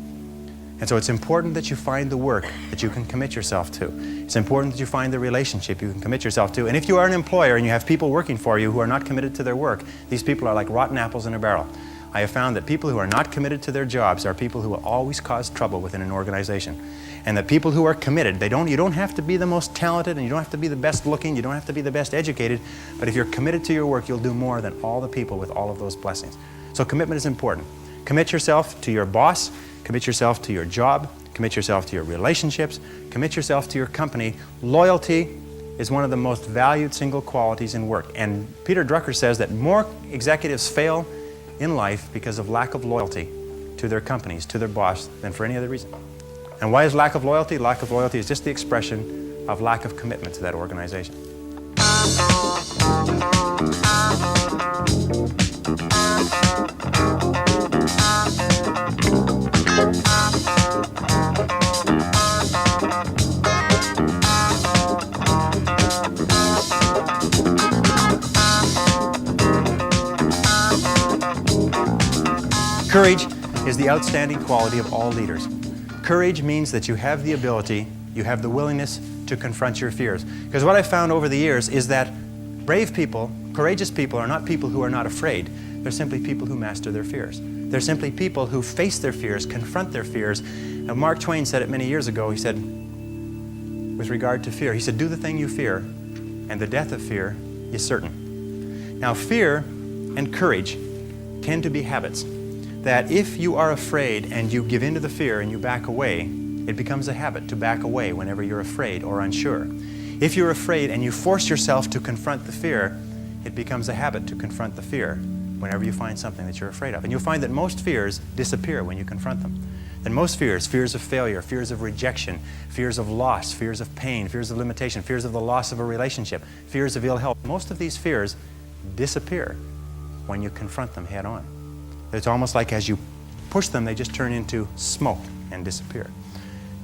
And so it's important that you find the work that you can commit yourself to. It's important that you find the relationship you can commit yourself to. And if you are an employer and you have people working for you who are not committed to their work, these people are like rotten apples in a barrel. I have found that people who are not committed to their jobs are people who will always cause trouble within an organization. And that people who are committed, you don't have to be the most talented, and you don't have to be the best looking, you don't have to be the best educated, but if you're committed to your work, you'll do more than all the people with all of those blessings. So commitment is important. Commit yourself to your boss, commit yourself to your job, commit yourself to your relationships, commit yourself to your company. Loyalty is one of the most valued single qualities in work. And Peter Drucker says that more executives fail in life because of lack of loyalty to their companies, to their boss, than for any other reason. And why is lack of loyalty? Lack of loyalty is just the expression of lack of commitment to that organization. Courage is the outstanding quality of all leaders. Courage means that you have the ability, you have the willingness to confront your fears. Because what I've found over the years is that brave people, courageous people, are not people who are not afraid. They're simply people who master their fears. They're simply people who face their fears, confront their fears. And Mark Twain said it many years ago. He said, with regard to fear, he said, do the thing you fear, and the death of fear is certain. Now, fear and courage tend to be habits. That if you are afraid and you give in to the fear and you back away, it becomes a habit to back away whenever you're afraid or unsure. If you're afraid and you force yourself to confront the fear, it becomes a habit to confront the fear whenever you find something that you're afraid of. And you'll find that most fears disappear when you confront them. And most fears, fears of failure, fears of rejection, fears of loss, fears of pain, fears of limitation, fears of the loss of a relationship, fears of ill health, most of these fears disappear when you confront them head on. It's almost like as you push them, they just turn into smoke and disappear.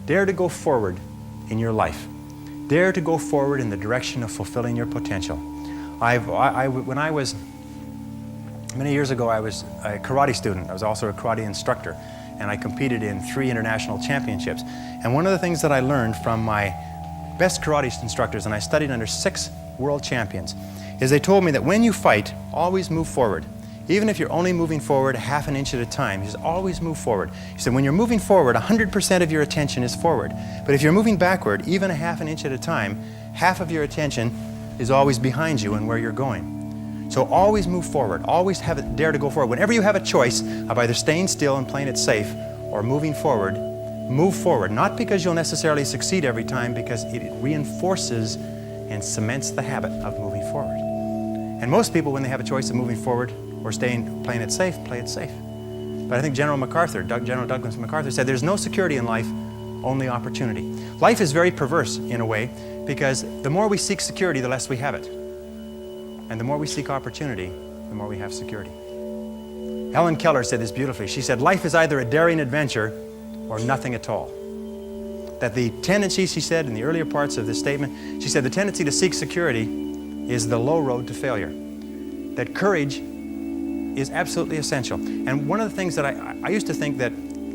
Dare to go forward in your life. Dare to go forward in the direction of fulfilling your potential. When I was, many years ago, I was a karate student. I was also a karate instructor, and I competed in 3 international championships. And one of the things that I learned from my best karate instructors, and I studied under 6 world champions, is they told me that when you fight, always move forward. Even if you're only moving forward half an inch at a time, just always move forward. He said, when you're moving forward, 100% of your attention is forward. But if you're moving backward, even a half an inch at a time, half of your attention is always behind you and where you're going. So always move forward. Always dare to go forward. Whenever you have a choice of either staying still and playing it safe or moving forward, move forward. Not because you'll necessarily succeed every time, because it reinforces and cements the habit of moving forward. And most people, when they have a choice of moving forward or playing it safe, play it safe. But I think General Douglas MacArthur said there's no security in life, only opportunity. Life is very perverse in a way, because the more we seek security, the less we have it. And the more we seek opportunity, the more we have security. Helen Keller said this beautifully. She said, life is either a daring adventure or nothing at all. That the tendency, she said in the earlier parts of this statement, she said the tendency to seek security is the low road to failure. That courage is absolutely essential. And one of the things that I used to think that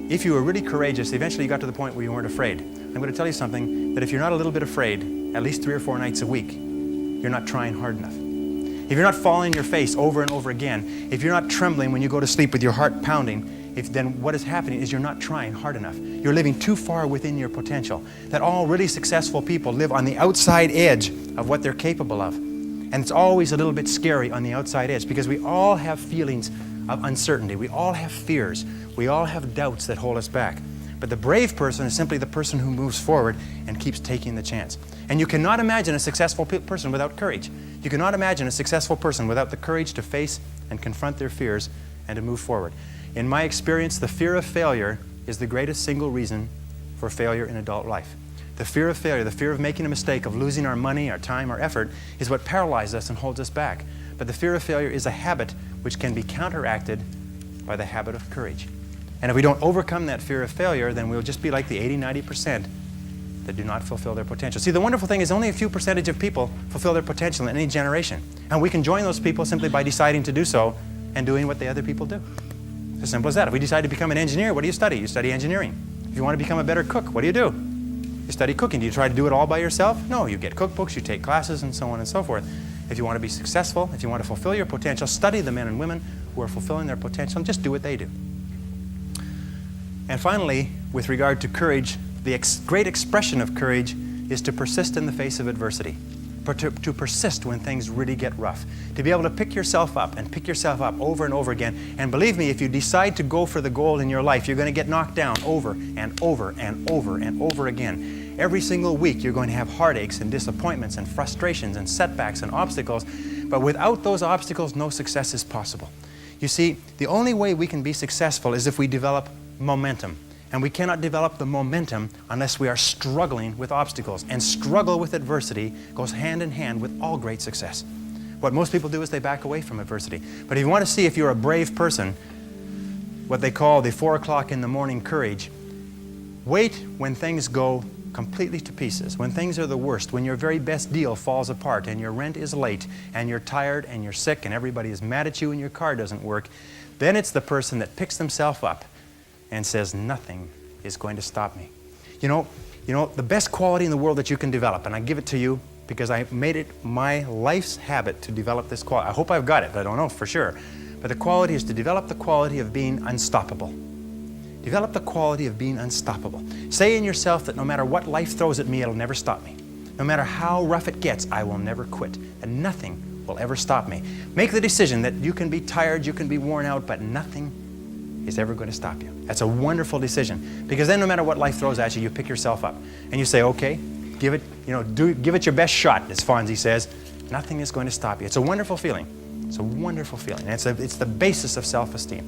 if you were really courageous, eventually you got to the point where you weren't afraid. I'm going to tell you something, that if you're not a little bit afraid, at least 3 or 4 nights a week, you're not trying hard enough. If you're not falling on your face over and over again, if you're not trembling when you go to sleep with your heart pounding, then what is happening is you're not trying hard enough. You're living too far within your potential. That all really successful people live on the outside edge of what they're capable of. And it's always a little bit scary on the outside edge, because we all have feelings of uncertainty. We all have fears. We all have doubts that hold us back. But the brave person is simply the person who moves forward and keeps taking the chance. And you cannot imagine a successful person without courage. You cannot imagine a successful person without the courage to face and confront their fears and to move forward. In my experience, the fear of failure is the greatest single reason for failure in adult life. The fear of failure, the fear of making a mistake, of losing our money, our time, our effort, is what paralyzes us and holds us back. But the fear of failure is a habit which can be counteracted by the habit of courage. And if we don't overcome that fear of failure, then we'll just be like the 80-90% that do not fulfill their potential. See, the wonderful thing is only a few percentage of people fulfill their potential in any generation. And we can join those people simply by deciding to do so and doing what the other people do. It's as simple as that. If we decide to become an engineer, what do you study? You study engineering. If you want to become a better cook, what do? You study cooking. Do you try to do it all by yourself? No, you get cookbooks, you take classes, and so on and so forth. If you want to be successful, if you want to fulfill your potential, study the men and women who are fulfilling their potential and just do what they do. And finally, with regard to courage, the great expression of courage is to persist in the face of adversity. To persist when things really get rough. To be able to pick yourself up and pick yourself up over and over again. And believe me, if you decide to go for the goal in your life, you're going to get knocked down over and over and over and over again. Every single week you're going to have heartaches and disappointments and frustrations and setbacks and obstacles. But without those obstacles, no success is possible. You see, the only way we can be successful is if we develop momentum. And we cannot develop the momentum unless we are struggling with obstacles. And struggle with adversity goes hand in hand with all great success. What most people do is they back away from adversity. But if you want to see if you're a brave person, what they call the 4 o'clock in the morning courage, wait when things go completely to pieces, when things are the worst, when your very best deal falls apart and your rent is late and you're tired and you're sick and everybody is mad at you and your car doesn't work, then it's the person that picks themselves up and says, nothing is going to stop me. You know, the best quality in the world that you can develop, and I give it to you because I made it my life's habit to develop this quality. I hope I've got it, but I don't know for sure. But the quality is to develop the quality of being unstoppable. Develop the quality of being unstoppable. Say in yourself that no matter what life throws at me, it'll never stop me. No matter how rough it gets, I will never quit. And nothing will ever stop me. Make the decision that you can be tired, you can be worn out, but nothing is ever going to stop you. That's a wonderful decision, because then no matter what life throws at you, you pick yourself up and you say, okay, give it your best shot, as Fonzie says. Nothing is going to stop you. It's a wonderful feeling. It's a wonderful feeling. It's the basis of self-esteem.